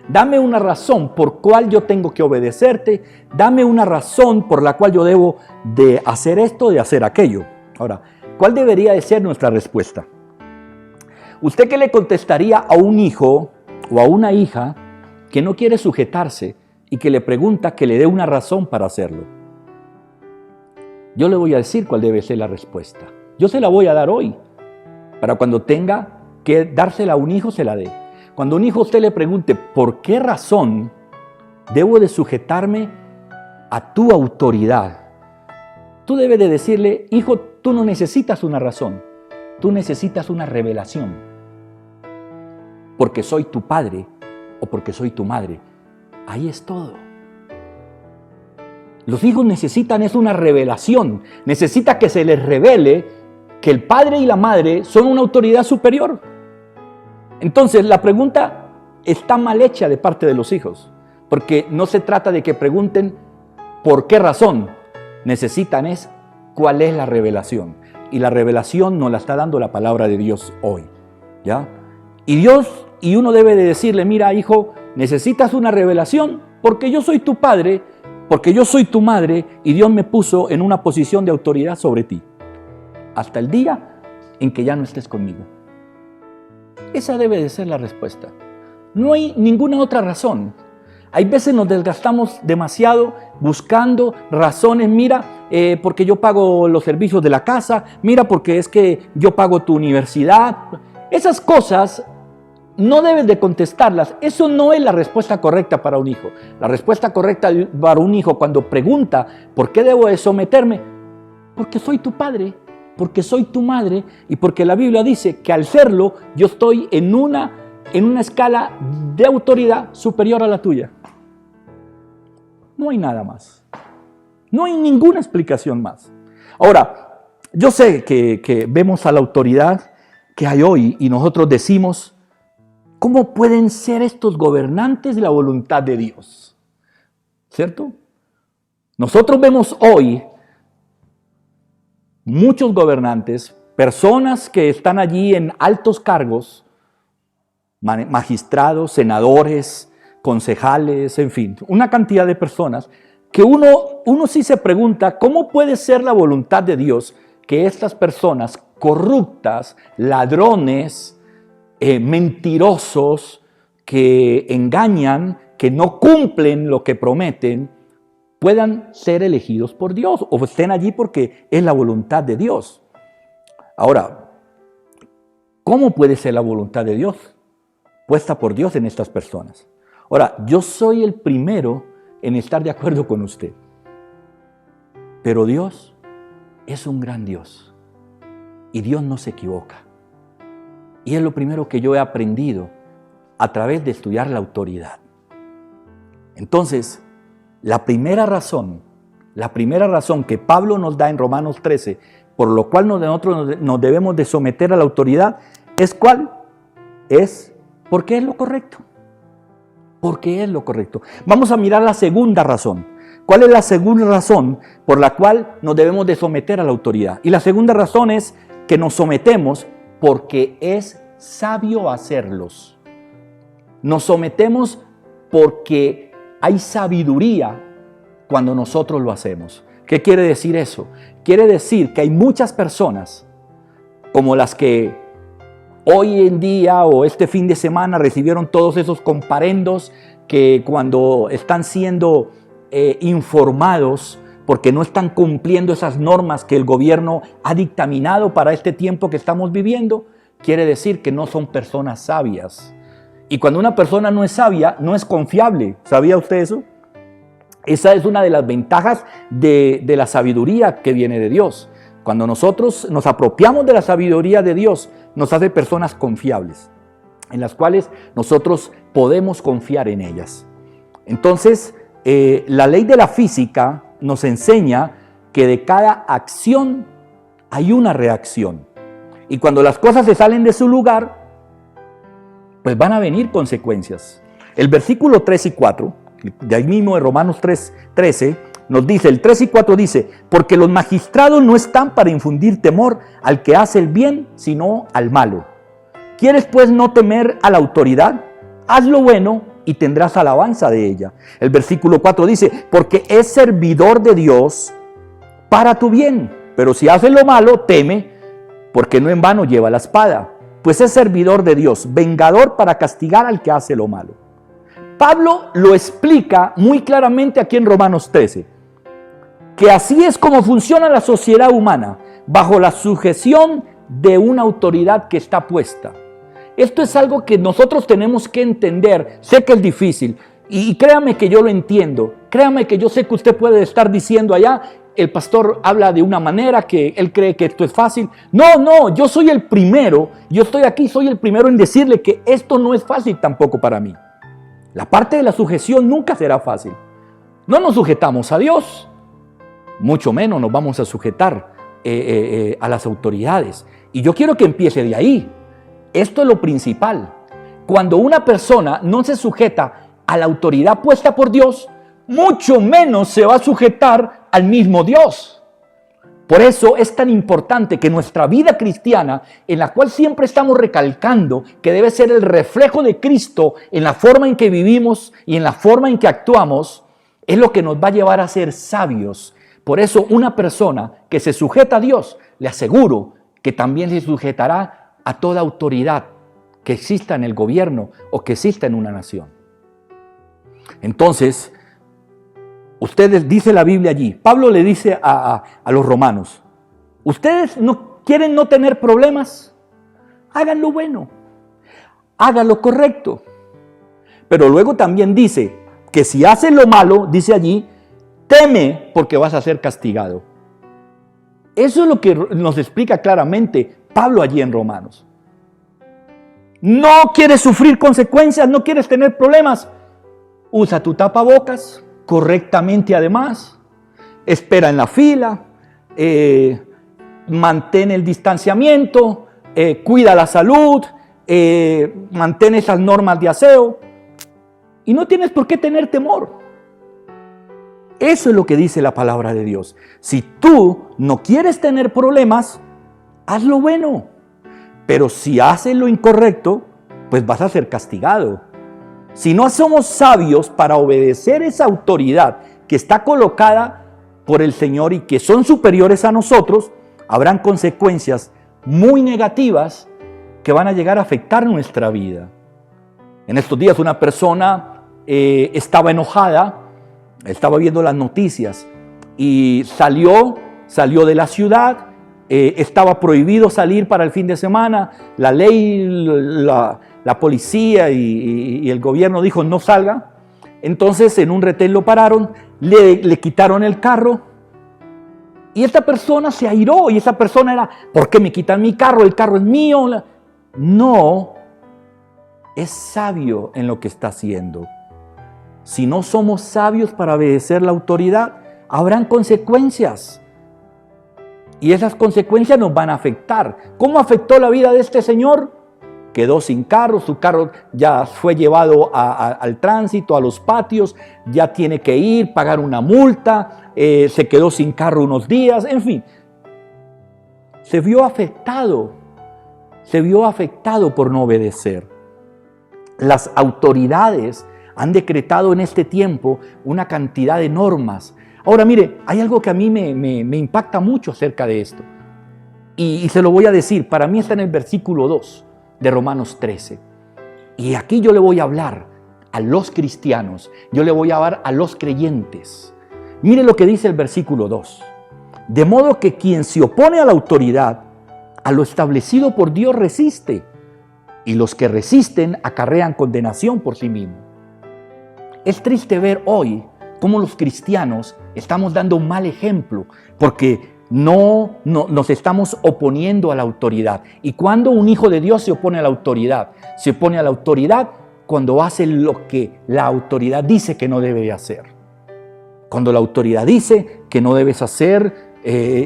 Dame una razón por cual yo tengo que obedecerte. Dame una razón por la cual yo debo de hacer esto, de hacer aquello. Ahora, ¿cuál debería de ser nuestra respuesta? ¿Usted qué le contestaría a un hijo o a una hija que no quiere sujetarse y que le pregunta que le dé una razón para hacerlo? Yo le voy a decir cuál debe ser la respuesta. Yo se la voy a dar hoy, para cuando tenga que dársela a un hijo, se la dé. Cuando un hijo a usted le pregunte por qué razón debo de sujetarme a tu autoridad, tú debes de decirle, hijo, tú no necesitas una razón, tú necesitas una revelación. Porque soy tu padre o porque soy tu madre. Ahí es todo. Los hijos necesitan es una revelación. Necesita que se les revele que el padre y la madre son una autoridad superior. Entonces la pregunta está mal hecha de parte de los hijos. Porque no se trata de que pregunten por qué razón. Necesitan es cuál es la revelación. Y la revelación nos la está dando la palabra de Dios hoy. ¿Ya? Y uno debe de decirle, mira hijo, necesitas una revelación porque yo soy tu padre, porque yo soy tu madre y Dios me puso en una posición de autoridad sobre ti. Hasta el día en que ya no estés conmigo. Esa debe de ser la respuesta. No hay ninguna otra razón. Hay veces nos desgastamos demasiado buscando razones. Mira, porque yo pago los servicios de la casa. Mira, porque es que yo pago tu universidad. Esas cosas no debes de contestarlas. Eso no es la respuesta correcta para un hijo. La respuesta correcta para un hijo cuando pregunta ¿por qué debo de someterme? Porque soy tu padre, porque soy tu madre y porque la Biblia dice que al serlo yo estoy en una escala de autoridad superior a la tuya. No hay nada más. No hay ninguna explicación más. Ahora, yo sé que vemos a la autoridad que hay hoy y nosotros decimos, ¿cómo pueden ser estos gobernantes de la voluntad de Dios? ¿Cierto? Nosotros vemos hoy muchos gobernantes, personas que están allí en altos cargos, magistrados, senadores, concejales, en fin, una cantidad de personas que uno sí se pregunta, ¿cómo puede ser la voluntad de Dios que estas personas corruptas, ladrones, mentirosos, que engañan, que no cumplen lo que prometen, puedan ser elegidos por Dios o estén allí porque es la voluntad de Dios? Ahora, ¿cómo puede ser la voluntad de Dios puesta por Dios en estas personas? Ahora, yo soy el primero en estar de acuerdo con usted, pero Dios es un gran Dios y Dios no se equivoca. Y es lo primero que yo he aprendido a través de estudiar la autoridad. Entonces, la primera razón que Pablo nos da en Romanos 13, por lo cual nosotros nos debemos de someter a la autoridad, ¿es cuál? Es porque es lo correcto. Porque es lo correcto. Vamos a mirar la segunda razón. ¿Cuál es la segunda razón por la cual nos debemos de someter a la autoridad? Y la segunda razón es que nos sometemos porque es sabio hacerlos. Nos sometemos porque hay sabiduría cuando nosotros lo hacemos. ¿Qué quiere decir eso? Quiere decir que hay muchas personas como las que hoy en día o este fin de semana recibieron todos esos comparendos que cuando están siendo informados porque no están cumpliendo esas normas que el gobierno ha dictaminado para este tiempo que estamos viviendo, quiere decir que no son personas sabias. Y cuando una persona no es sabia, no es confiable. ¿Sabía usted eso? Esa es una de las ventajas de la sabiduría que viene de Dios. Cuando nosotros nos apropiamos de la sabiduría de Dios, nos hace personas confiables, en las cuales nosotros podemos confiar en ellas. Entonces, la ley de la física nos enseña que de cada acción hay una reacción. Y cuando las cosas se salen de su lugar, pues van a venir consecuencias. El versículo 3 y 4, de ahí mismo de Romanos 13, nos dice, el 3 y 4 dice, porque los magistrados no están para infundir temor al que hace el bien, sino al malo. ¿Quieres pues no temer a la autoridad? Haz lo bueno y tendrás alabanza de ella. El versículo 4 dice, porque es servidor de Dios para tu bien, pero si haces lo malo, teme, porque no en vano lleva la espada, pues es servidor de Dios, vengador para castigar al que hace lo malo. Pablo lo explica muy claramente aquí en Romanos 13, que así es como funciona la sociedad humana, bajo la sujeción de una autoridad que está puesta. Esto es algo que nosotros tenemos que entender. Sé que es difícil y créame que yo lo entiendo. Créame que yo sé que usted puede estar diciendo allá, el pastor habla de una manera que él cree que esto es fácil. No, yo soy el primero, yo estoy aquí, soy el primero en decirle que esto no es fácil tampoco para mí. La parte de la sujeción nunca será fácil. No nos sujetamos a Dios, mucho menos nos vamos a sujetar a las autoridades. Y yo quiero que empiece de ahí. Esto es lo principal. Cuando una persona no se sujeta a la autoridad puesta por Dios, mucho menos se va a sujetar al mismo Dios. Por eso es tan importante que nuestra vida cristiana, en la cual siempre estamos recalcando que debe ser el reflejo de Cristo en la forma en que vivimos y en la forma en que actuamos, es lo que nos va a llevar a ser sabios. Por eso una persona que se sujeta a Dios, le aseguro que también se sujetará a toda autoridad que exista en el gobierno o que exista en una nación. Entonces, ustedes, dice la Biblia allí, Pablo le dice a los romanos, ustedes no quieren no tener problemas, hagan lo bueno, hagan lo correcto. Pero luego también dice que si haces lo malo, dice allí, teme porque vas a ser castigado. Eso es lo que nos explica claramente Pablo allí en Romanos. No quieres sufrir consecuencias, no quieres tener problemas. Usa tu tapabocas correctamente además. Espera en la fila. Mantén el distanciamiento. Cuida la salud. Mantén esas normas de aseo. Y no tienes por qué tener temor. Eso es lo que dice la palabra de Dios. Si tú no quieres tener problemas, haz lo bueno, pero si haces lo incorrecto, pues vas a ser castigado. Si no somos sabios para obedecer esa autoridad que está colocada por el Señor y que son superiores a nosotros, habrán consecuencias muy negativas que van a llegar a afectar nuestra vida. En estos días una persona estaba enojada, estaba viendo las noticias y salió de la ciudad. Estaba prohibido salir para el fin de semana. La ley, la policía y el gobierno dijo no salga. Entonces en un retén lo pararon, le quitaron el carro Y esta persona se airó y esa persona era, ¿por qué me quitan mi carro? El carro es mío. No, es sabio en lo que está haciendo. Si no somos sabios para obedecer la autoridad, habrán consecuencias. Y esas consecuencias nos van a afectar. ¿Cómo afectó la vida de este señor? Quedó sin carro, su carro ya fue llevado al tránsito, a los patios, ya tiene que ir, pagar una multa, se quedó sin carro unos días, en fin. Se vio afectado por no obedecer. Las autoridades han decretado en este tiempo una cantidad de normas. Ahora mire, hay algo que a mí me impacta mucho acerca de esto. Y se lo voy a decir, para mí está en el versículo 2 de Romanos 13. Y aquí yo le voy a hablar a los cristianos, yo le voy a hablar a los creyentes. Mire lo que dice el versículo 2. De modo que quien se opone a la autoridad, a lo establecido por Dios resiste, y los que resisten acarrean condenación por sí mismos. Es triste ver hoy cómo los cristianos estamos dando un mal ejemplo, porque no nos estamos oponiendo a la autoridad. ¿Y cuando un hijo de Dios se opone a la autoridad? Se opone a la autoridad cuando hace lo que la autoridad dice que no debe hacer. Cuando la autoridad dice que no debes hacer,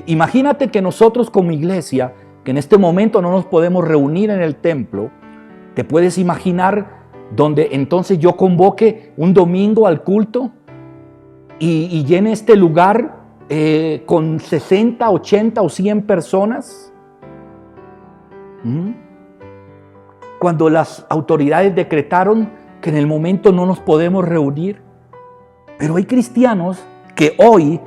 imagínate que nosotros como iglesia, que en este momento no nos podemos reunir en el templo, ¿te puedes imaginar donde entonces yo convoque un domingo al culto y llene este lugar con 60, 80 o 100 personas? Cuando las autoridades decretaron que en el momento no nos podemos reunir. Pero hay cristianos que hoy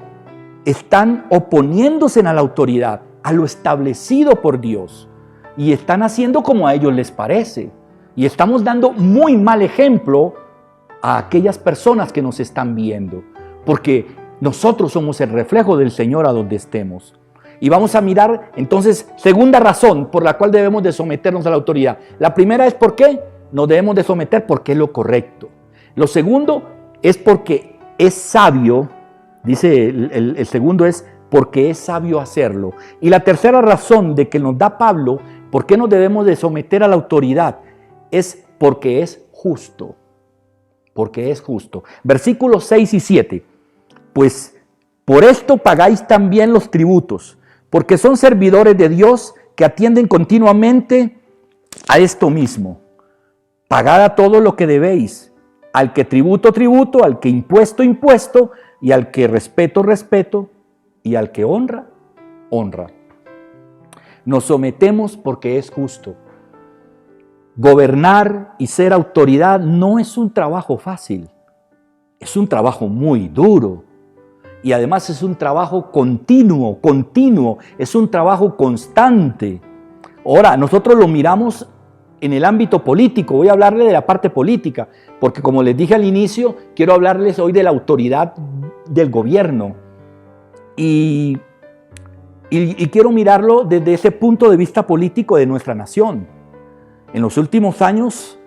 están oponiéndose a la autoridad, a lo establecido por Dios, y están haciendo como a ellos les parece. Y estamos dando muy mal ejemplo a aquellas personas que nos están viendo, porque nosotros somos el reflejo del Señor a donde estemos. Y vamos a mirar entonces, segunda razón por la cual debemos de someternos a la autoridad. La primera es ¿por qué? Nos debemos de someter porque es lo correcto. Lo segundo es porque es sabio, dice el segundo es porque es sabio hacerlo. Y la tercera razón de que nos da Pablo, ¿por qué nos debemos de someter a la autoridad? Es porque es justo. Porque es justo. Versículos 6 y 7. Pues por esto pagáis también los tributos, porque son servidores de Dios que atienden continuamente a esto mismo. Pagad a todo lo que debéis, al que tributo, tributo, al que impuesto, impuesto, y al que respeto, respeto, y al que honra, honra. Nos sometemos porque es justo. Gobernar y ser autoridad no es un trabajo fácil, es un trabajo muy duro. Y además es un trabajo continuo, es un trabajo constante. Ahora, nosotros lo miramos en el ámbito político. Voy a hablarle de la parte política, porque como les dije al inicio, quiero hablarles hoy de la autoridad del gobierno. Y quiero mirarlo desde ese punto de vista político de nuestra nación. En los últimos años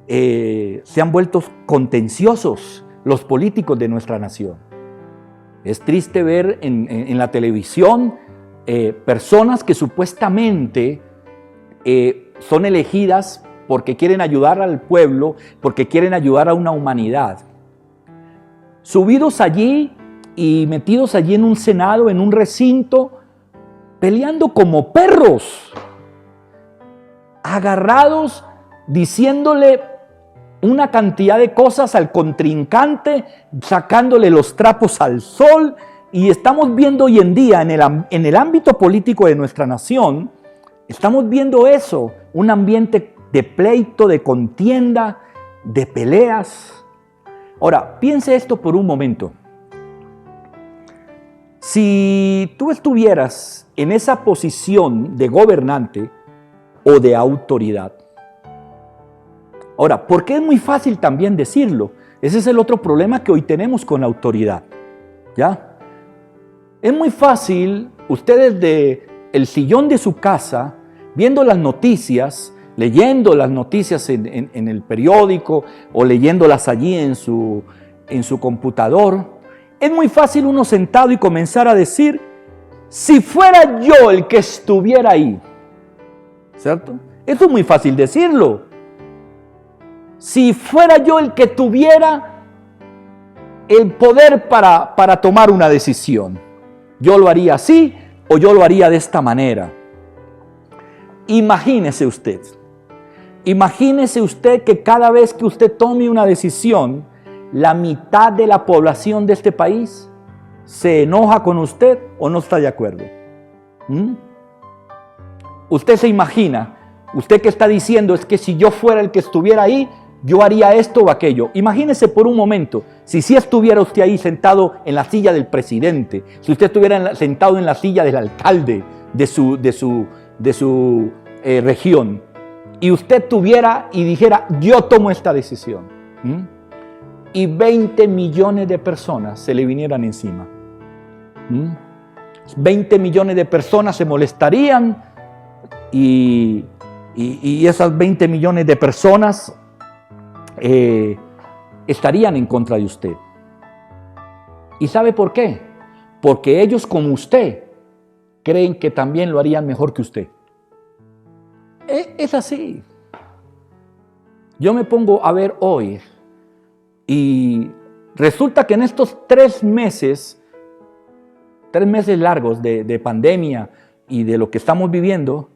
se han vuelto contenciosos los políticos de nuestra nación. Es triste ver en la televisión personas que supuestamente son elegidas porque quieren ayudar al pueblo, porque quieren ayudar a una humanidad. Subidos allí y metidos allí en un senado, en un recinto, peleando como perros, agarrados, diciéndole una cantidad de cosas al contrincante, sacándole los trapos al sol. Y estamos viendo hoy en día en el ámbito político de nuestra nación, estamos viendo eso, un ambiente de pleito, de contienda, de peleas. Ahora, piense esto por un momento. Si tú estuvieras en esa posición de gobernante o de autoridad, ahora, ¿por qué es muy fácil también decirlo? Ese es el otro problema que hoy tenemos con la autoridad, ¿ya? Es muy fácil, ustedes desde el sillón de su casa, viendo las noticias, leyendo las noticias en el periódico o leyéndolas allí en su computador, es muy fácil uno sentado y comenzar a decir si fuera yo el que estuviera ahí, ¿cierto? Eso es muy fácil decirlo. Si fuera yo el que tuviera el poder para tomar una decisión, yo lo haría así o yo lo haría de esta manera. Imagínese usted que cada vez que usted tome una decisión, la mitad de la población de este país se enoja con usted o no está de acuerdo. Usted se imagina, usted que está diciendo es que si yo fuera el que estuviera ahí, yo haría esto o aquello. Imagínese por un momento, si estuviera usted ahí sentado en la silla del presidente, si usted estuviera sentado en la silla del alcalde de su región, y usted tuviera y dijera, yo tomo esta decisión, y 20 millones de personas se le vinieran encima. 20 millones de personas se molestarían y esas 20 millones de personas estarían en contra de usted. ¿Y sabe por qué? Porque ellos, como usted, creen que también lo harían mejor que usted. Es así. Yo me pongo a ver hoy y resulta que en estos 3 meses largos de pandemia y de lo que estamos viviendo,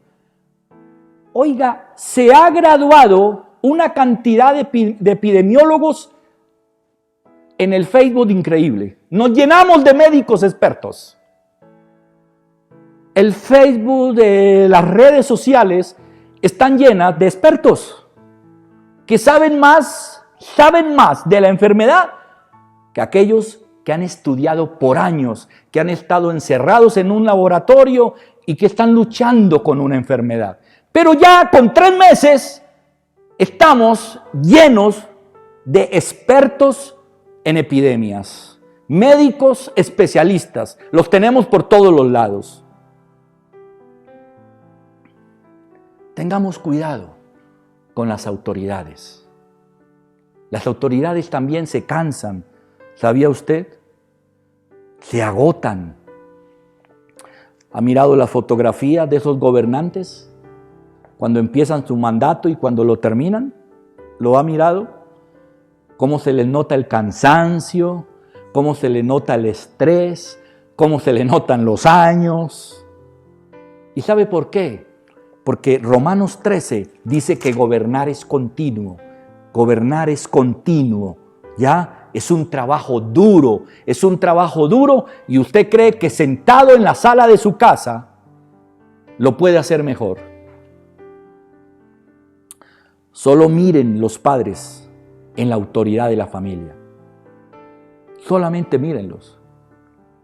oiga, se ha graduado una cantidad de epidemiólogos en el Facebook increíble. Nos llenamos de médicos expertos. El Facebook de las redes sociales están llenas de expertos que saben más de la enfermedad que aquellos que han estudiado por años, que han estado encerrados en un laboratorio y que están luchando con una enfermedad. Pero ya con 3 meses estamos llenos de expertos en epidemias, médicos especialistas, los tenemos por todos los lados. Tengamos cuidado con las autoridades. Las autoridades también se cansan, ¿sabía usted? Se agotan. ¿Ha mirado las fotografías de esos gobernantes? Cuando empiezan su mandato y cuando lo terminan, ¿lo ha mirado? Cómo se les nota el cansancio, cómo se le nota el estrés, cómo se le notan los años. ¿Y sabe por qué? Porque Romanos 13 dice que gobernar es continuo. Gobernar es continuo, ¿ya? Es un trabajo duro, y usted cree que sentado en la sala de su casa lo puede hacer mejor. Solo miren los padres en la autoridad de la familia. Solamente mírenlos.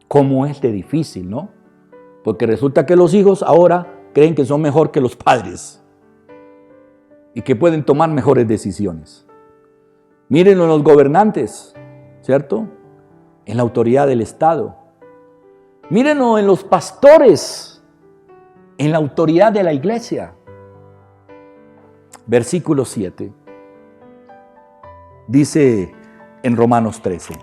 Cómo es de difícil, ¿no? Porque resulta que los hijos ahora creen que son mejor que los padres y que pueden tomar mejores decisiones. Mírenlo en los gobernantes, ¿cierto? En la autoridad del Estado. Mírenlo en los pastores, en la autoridad de la iglesia. Versículo 7. Dice en Romanos 13: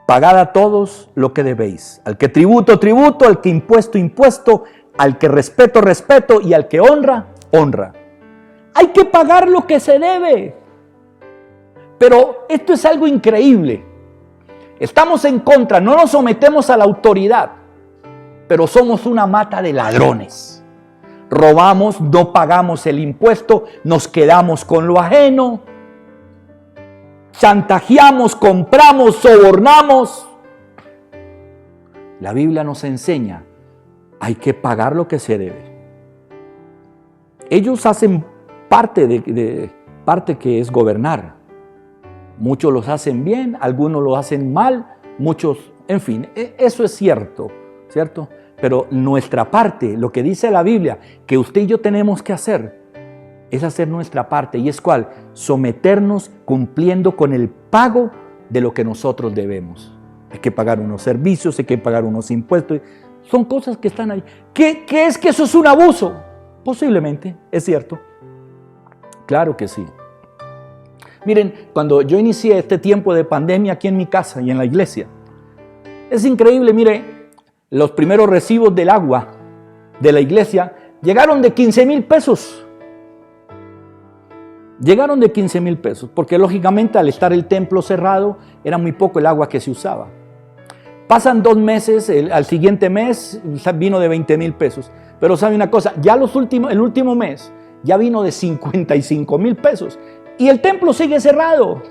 pagad a todos lo que debéis. Al que tributo, tributo. Al que impuesto, impuesto. Al que respeto, respeto. Y al que honra, honra. Hay que pagar lo que se debe. Pero esto es algo increíble. Estamos en contra, no nos sometemos a la autoridad, pero somos una mata de ladrones. Robamos, no pagamos el impuesto, nos quedamos con lo ajeno, chantajeamos, compramos, sobornamos. La Biblia nos enseña, hay que pagar lo que se debe. Ellos hacen parte que es gobernar. Muchos los hacen bien, algunos lo hacen mal, muchos, en fin, eso es cierto, ¿cierto? Pero nuestra parte, lo que dice la Biblia, que usted y yo tenemos que hacer, es hacer nuestra parte. ¿Y es cuál? Someternos cumpliendo con el pago de lo que nosotros debemos. Hay que pagar unos servicios, hay que pagar unos impuestos. Son cosas que están ahí. ¿Qué es que eso es un abuso? Posiblemente, es cierto. Claro que sí. Miren, cuando yo inicié este tiempo de pandemia aquí en mi casa y en la iglesia, es increíble, mire, los primeros recibos del agua de la iglesia llegaron de 15,000 pesos. Llegaron de 15,000 pesos, porque lógicamente al estar el templo cerrado, era muy poco el agua que se usaba. Pasan 2 meses, al siguiente mes vino de 20,000 pesos. Pero sabe una cosa, ya el último mes ya vino de 55,000 pesos. Y el templo sigue cerrado.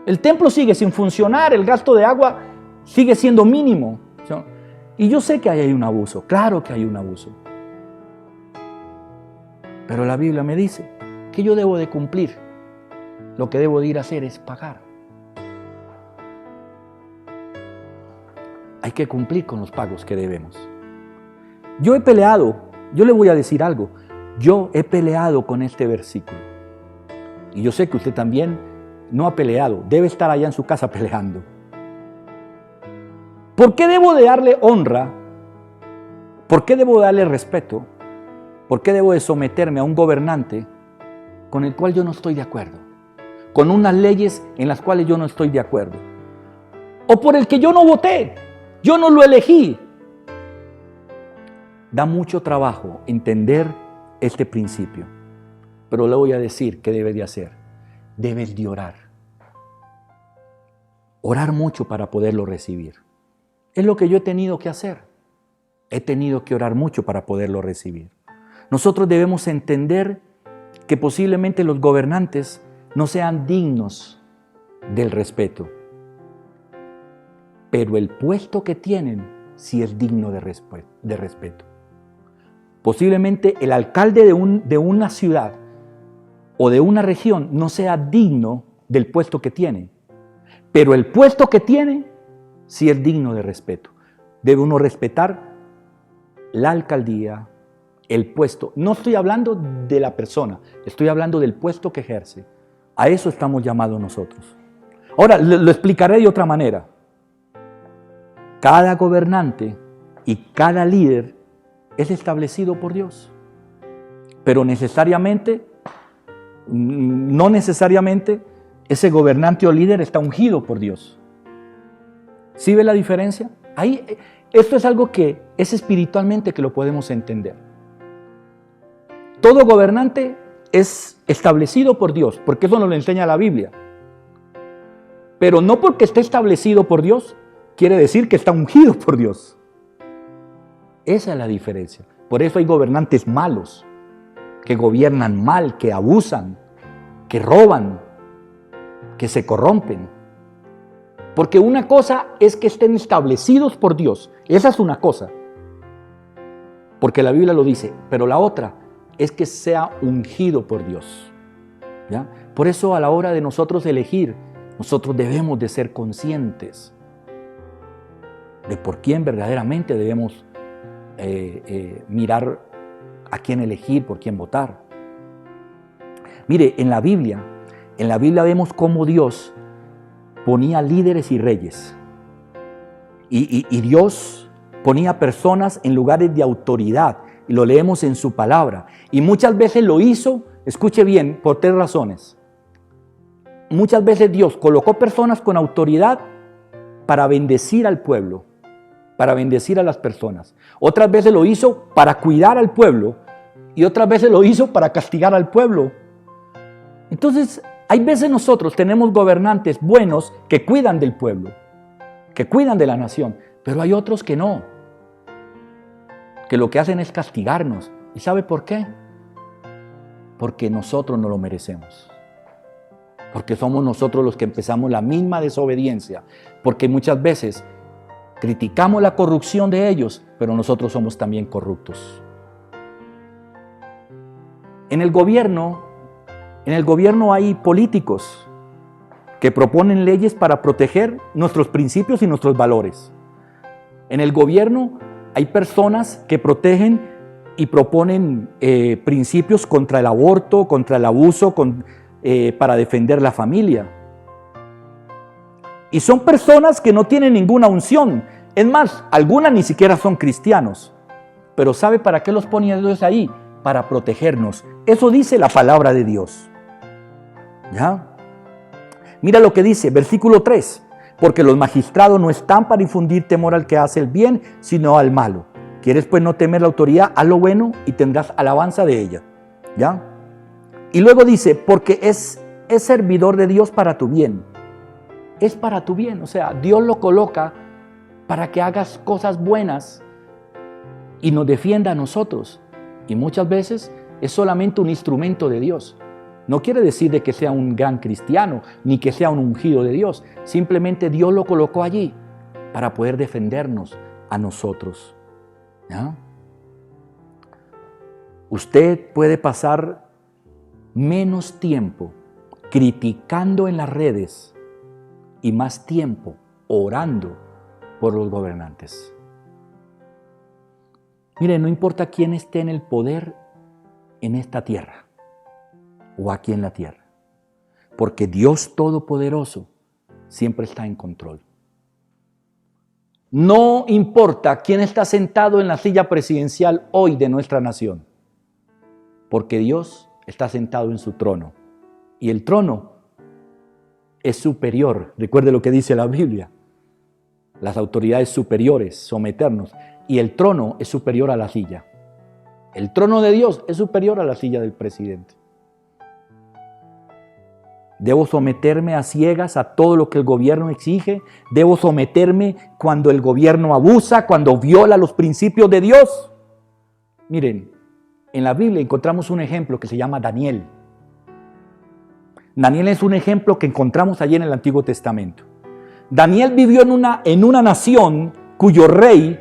El templo sigue sin funcionar, el gasto de agua sigue siendo mínimo. Y yo sé que ahí hay un abuso, claro que hay un abuso. Pero la Biblia me dice que yo debo de cumplir. Lo que debo de ir a hacer es pagar. Hay que cumplir con los pagos que debemos. Yo he peleado, yo le voy a decir algo, yo he peleado con este versículo. Y yo sé que usted también no ha peleado, debe estar allá en su casa peleando. ¿Por qué debo de darle honra? ¿Por qué debo de darle respeto? ¿Por qué debo de someterme a un gobernante con el cual yo no estoy de acuerdo? Con unas leyes en las cuales yo no estoy de acuerdo. O por el que yo no voté, yo no lo elegí. Da mucho trabajo entender este principio. Pero le voy a decir qué debe de hacer. Debes de orar. Orar mucho para poderlo recibir. Es lo que yo he tenido que hacer. He tenido que orar mucho para poderlo recibir. Nosotros debemos entender que posiblemente los gobernantes no sean dignos del respeto. Pero el puesto que tienen sí es digno de respeto. Posiblemente el alcalde de una ciudad o de una región no sea digno del puesto que tiene. Pero el puesto que tiene sí es digno de respeto. Debe uno respetar la alcaldía, el puesto. No estoy hablando de la persona, estoy hablando del puesto que ejerce. A eso estamos llamados nosotros. Ahora, lo explicaré de otra manera. Cada gobernante y cada líder es establecido por Dios. Pero no necesariamente, ese gobernante o líder está ungido por Dios. ¿Sí ve la diferencia? Esto es algo que es espiritualmente que lo podemos entender. Todo gobernante es establecido por Dios, porque eso nos lo enseña la Biblia. Pero no porque esté establecido por Dios, quiere decir que está ungido por Dios. Esa es la diferencia. Por eso hay gobernantes malos, que gobiernan mal, que abusan, que roban, que se corrompen. Porque una cosa es que estén establecidos por Dios. Esa es una cosa. Porque la Biblia lo dice. Pero la otra es que sea ungido por Dios. ¿Ya? Por eso a la hora de nosotros elegir, nosotros debemos de ser conscientes de por quién verdaderamente debemos mirar a quién elegir, por quién votar. Mire, en la Biblia vemos cómo Dios ponía líderes y reyes. Y Dios ponía personas en lugares de autoridad. Y lo leemos en su palabra. Y muchas veces lo hizo, escuche bien, por 3 razones. Muchas veces Dios colocó personas con autoridad para bendecir al pueblo, para bendecir a las personas. Otras veces lo hizo para cuidar al pueblo y otras veces lo hizo para castigar al pueblo. Entonces, hay veces nosotros tenemos gobernantes buenos que cuidan del pueblo, que cuidan de la nación, pero hay otros que no, que lo que hacen es castigarnos. ¿Y sabe por qué? Porque nosotros no lo merecemos. Porque somos nosotros los que empezamos la misma desobediencia. Porque muchas veces criticamos la corrupción de ellos, pero nosotros somos también corruptos. En el gobierno hay políticos que proponen leyes para proteger nuestros principios y nuestros valores. En el gobierno hay personas que protegen y proponen principios contra el aborto, contra el abuso, para defender la familia. Y son personas que no tienen ninguna unción. Es más, algunas ni siquiera son cristianos. Pero ¿sabe para qué los ponía Dios ahí? Para protegernos. Eso dice la palabra de Dios. ¿Ya? Mira lo que dice, versículo 3. porque los magistrados no están para infundir temor al que hace el bien, sino al malo. ¿Quieres pues no temer la autoridad? Haz lo bueno y tendrás alabanza de ella. ¿Ya? Y luego dice, porque es servidor de Dios para tu bien. Es para tu bien, o sea, Dios lo coloca para que hagas cosas buenas y nos defienda a nosotros. Y muchas veces es solamente un instrumento de Dios. No quiere decir de que sea un gran cristiano, ni que sea un ungido de Dios. Simplemente Dios lo colocó allí para poder defendernos a nosotros. ¿Ya? Usted puede pasar menos tiempo criticando en las redes y más tiempo orando por los gobernantes. Mire, no importa quién esté en el poder en esta tierra o aquí en la tierra, porque Dios Todopoderoso siempre está en control. No importa quién está sentado en la silla presidencial hoy de nuestra nación, porque Dios está sentado en su trono y el trono es superior. Recuerde lo que dice la Biblia. Las autoridades superiores, someternos, y el trono es superior a la silla. El trono de Dios es superior a la silla del presidente. Debo someterme a ciegas a todo lo que el gobierno exige. Debo someterme cuando el gobierno abusa, cuando viola los principios de Dios. Miren, en la Biblia encontramos un ejemplo que se llama Daniel. Daniel es un ejemplo que encontramos allí en el Antiguo Testamento. Daniel vivió en una nación cuyo rey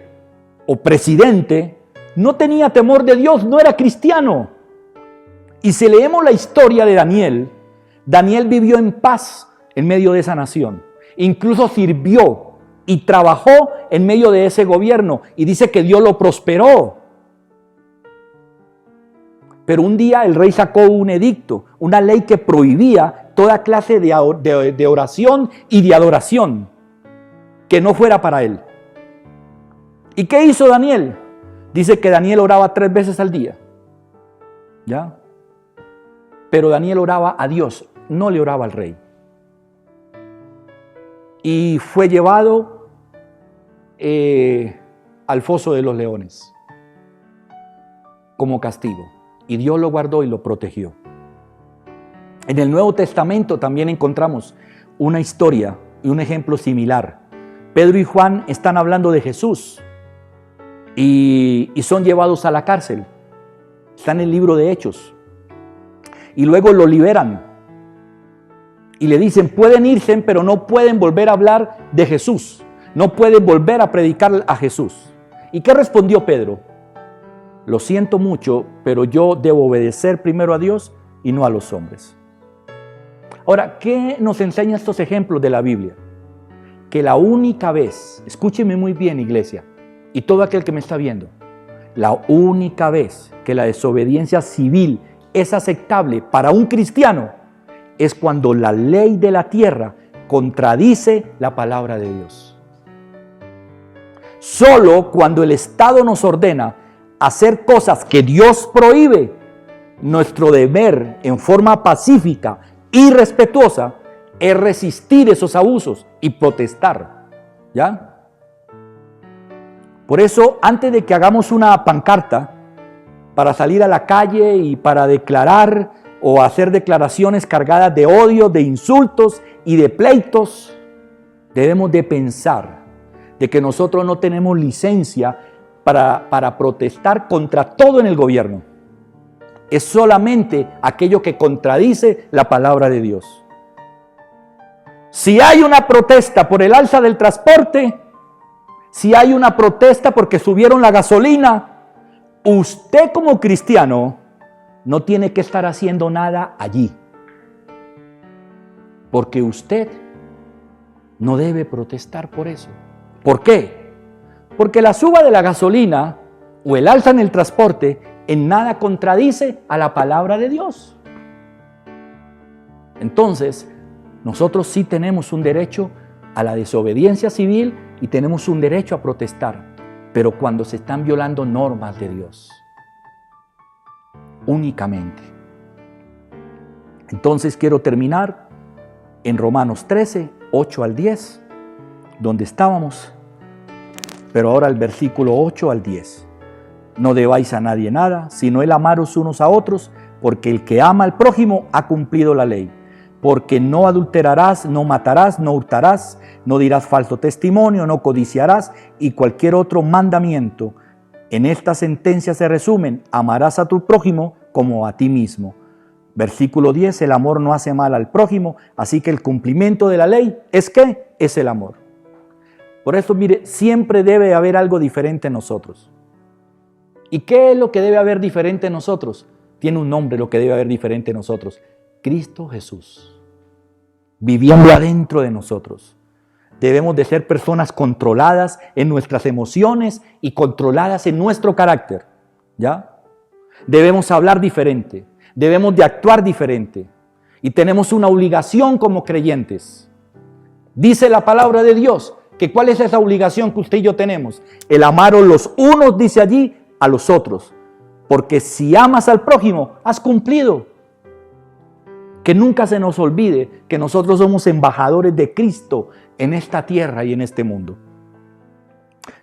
o presidente no tenía temor de Dios, no era cristiano. Y si leemos la historia de Daniel, Daniel vivió en paz en medio de esa nación. Incluso sirvió y trabajó en medio de ese gobierno. Y dice que Dios lo prosperó. Pero un día el rey sacó un edicto, una ley que prohibía toda clase de oración y de adoración que no fuera para él. ¿Y qué hizo Daniel? Dice que Daniel oraba 3 veces al día. ¿Ya? Pero Daniel oraba a Dios, no le oraba al rey. Y fue llevado al foso de los leones como castigo. Y Dios lo guardó y lo protegió. En el Nuevo Testamento también encontramos una historia y un ejemplo similar. Pedro y Juan están hablando de Jesús y son llevados a la cárcel. Está en el libro de Hechos. Y luego lo liberan. Y le dicen, pueden irse, pero no pueden volver a hablar de Jesús. No pueden volver a predicar a Jesús. ¿Y qué respondió Pedro? Lo siento mucho, pero yo debo obedecer primero a Dios y no a los hombres. Ahora, ¿qué nos enseñan estos ejemplos de la Biblia? Que la única vez, escúcheme muy bien, iglesia, y todo aquel que me está viendo, la única vez que la desobediencia civil es aceptable para un cristiano es cuando la ley de la tierra contradice la palabra de Dios. Solo cuando el Estado nos ordena hacer cosas que Dios prohíbe, nuestro deber en forma pacífica y respetuosa es resistir esos abusos y protestar. ¿Ya? Por eso, antes de que hagamos una pancarta para salir a la calle y para declarar o hacer declaraciones cargadas de odio, de insultos y de pleitos, debemos de pensar de que nosotros no tenemos licencia para protestar contra todo en el gobierno. Es solamente aquello que contradice la palabra de Dios. Si hay una protesta por el alza del transporte, si hay una protesta porque subieron la gasolina, usted como cristiano no tiene que estar haciendo nada allí. Porque usted no debe protestar por eso. ¿Por qué? Porque la suba de la gasolina o el alza en el transporte en nada contradice a la palabra de Dios. Entonces, nosotros sí tenemos un derecho a la desobediencia civil y tenemos un derecho a protestar, pero cuando se están violando normas de Dios, únicamente. Entonces quiero terminar en Romanos 13, 8 al 10, donde estábamos, pero ahora el versículo 8 al 10. No debáis a nadie nada, sino el amaros unos a otros, porque el que ama al prójimo ha cumplido la ley. Porque no adulterarás, no matarás, no hurtarás, no dirás falso testimonio, no codiciarás y cualquier otro mandamiento. En esta sentencia se resumen: amarás a tu prójimo como a ti mismo. Versículo 10, el amor no hace mal al prójimo, así que el cumplimiento de la ley es ¿qué? Es el amor. Por eso, mire, siempre debe haber algo diferente en nosotros. ¿Y qué es lo que debe haber diferente en nosotros? Tiene un nombre lo que debe haber diferente en nosotros: Cristo Jesús, viviendo adentro de nosotros. Debemos de ser personas controladas en nuestras emociones y controladas en nuestro carácter, ¿ya? Debemos hablar diferente, debemos de actuar diferente y tenemos una obligación como creyentes. Dice la palabra de Dios que ¿cuál es esa obligación que usted y yo tenemos? El amaros los unos, dice allí, a los otros, porque si amas al prójimo, has cumplido. Que nunca se nos olvide que nosotros somos embajadores de Cristo en esta tierra y en este mundo.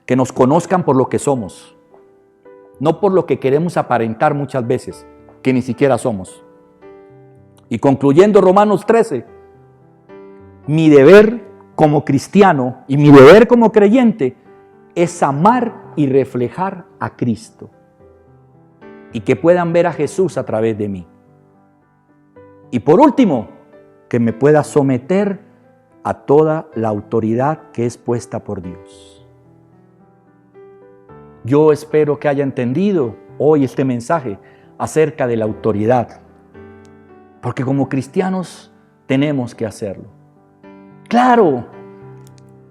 Que nos conozcan por lo que somos, no por lo que queremos aparentar muchas veces, que ni siquiera somos. Y concluyendo Romanos 13, mi deber como cristiano y mi deber como creyente es amar y reflejar a Cristo. Y que puedan ver a Jesús a través de mí. Y por último, que me pueda someter a toda la autoridad que es puesta por Dios. Yo espero que haya entendido hoy este mensaje acerca de la autoridad, porque como cristianos tenemos que hacerlo. Claro,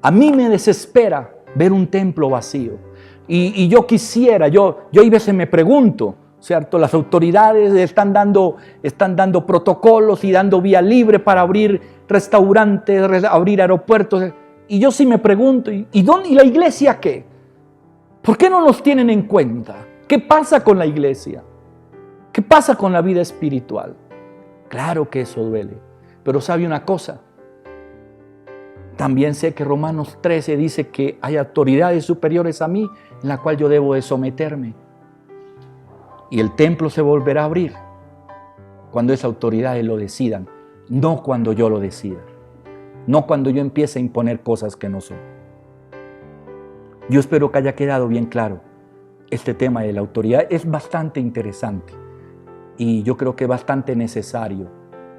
a mí me desespera ver un templo vacío y yo quisiera, yo hay veces me pregunto, ¿cierto? Las autoridades están dando protocolos y dando vía libre para abrir restaurantes, abrir aeropuertos. Y yo sí me pregunto, ¿y la iglesia qué? ¿Por qué no nos tienen en cuenta? ¿Qué pasa con la iglesia? ¿Qué pasa con la vida espiritual? Claro que eso duele, pero ¿sabe una cosa? También sé que Romanos 13 dice que hay autoridades superiores a mí en la cual yo debo de someterme. Y el templo se volverá a abrir cuando esas autoridades lo decidan, no cuando yo lo decida, no cuando yo empiece a imponer cosas que no son. Yo espero que haya quedado bien claro este tema de la autoridad. Es bastante interesante y yo creo que es bastante necesario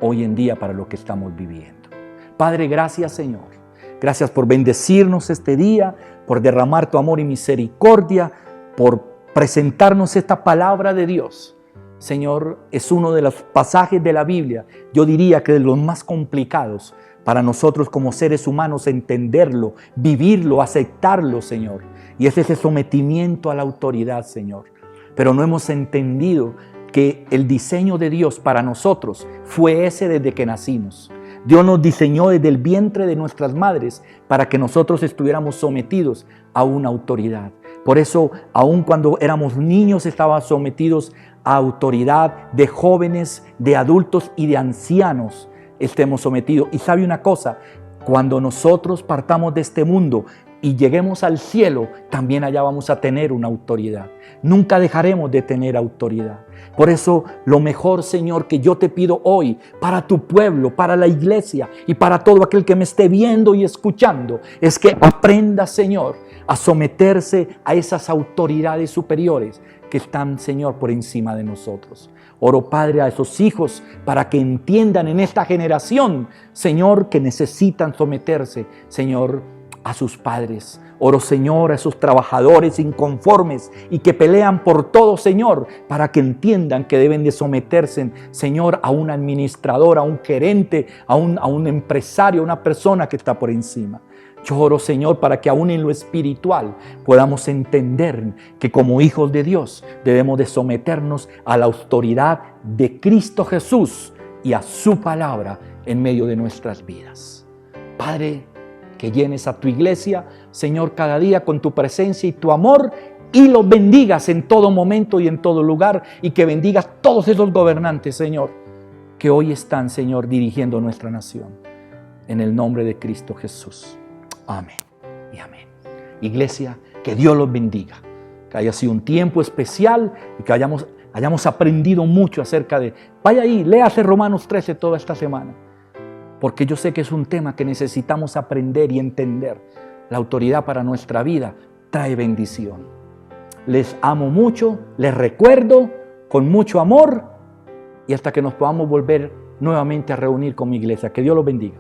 hoy en día para lo que estamos viviendo. Padre, gracias Señor. Gracias por bendecirnos este día, por derramar tu amor y misericordia, por presentarnos esta palabra de Dios. Señor, es uno de los pasajes de la Biblia, yo diría que de los más complicados para nosotros como seres humanos entenderlo, vivirlo, aceptarlo, Señor. Y es ese sometimiento a la autoridad, Señor. Pero no hemos entendido que el diseño de Dios para nosotros fue ese desde que nacimos. Dios nos diseñó desde el vientre de nuestras madres para que nosotros estuviéramos sometidos a una autoridad. Por eso, aun cuando éramos niños, estábamos sometidos a autoridad de jóvenes, de adultos y de ancianos. Estemos sometidos. Y sabe una cosa, cuando nosotros partamos de este mundo y lleguemos al cielo, también allá vamos a tener una autoridad. Nunca dejaremos de tener autoridad. Por eso, lo mejor, Señor, que yo te pido hoy para tu pueblo, para la iglesia y para todo aquel que me esté viendo y escuchando, es que aprenda, Señor, a someterse a esas autoridades superiores que están, Señor, por encima de nosotros. Oro, Padre, a esos hijos para que entiendan en esta generación, Señor, que necesitan someterse, Señor, a sus padres. Oro, Señor, a esos trabajadores inconformes y que pelean por todo, Señor, para que entiendan que deben de someterse, Señor, a un administrador, a un gerente, a un empresario, a una persona que está por encima. Yo oro, Señor, para que aún en lo espiritual podamos entender que como hijos de Dios debemos de someternos a la autoridad de Cristo Jesús y a su palabra en medio de nuestras vidas. Padre, que llenes a tu iglesia, Señor, cada día con tu presencia y tu amor y los bendigas en todo momento y en todo lugar y que bendigas todos esos gobernantes, Señor, que hoy están, Señor, dirigiendo nuestra nación. En el nombre de Cristo Jesús. Amén. y amén. Iglesia, que Dios los bendiga, que haya sido un tiempo especial y que hayamos aprendido mucho acerca de... Vaya ahí, léase Romanos 13 toda esta semana, porque yo sé que es un tema que necesitamos aprender y entender. La autoridad para nuestra vida trae bendición. Les amo mucho, les recuerdo con mucho amor y hasta que nos podamos volver nuevamente a reunir con mi iglesia. Que Dios los bendiga.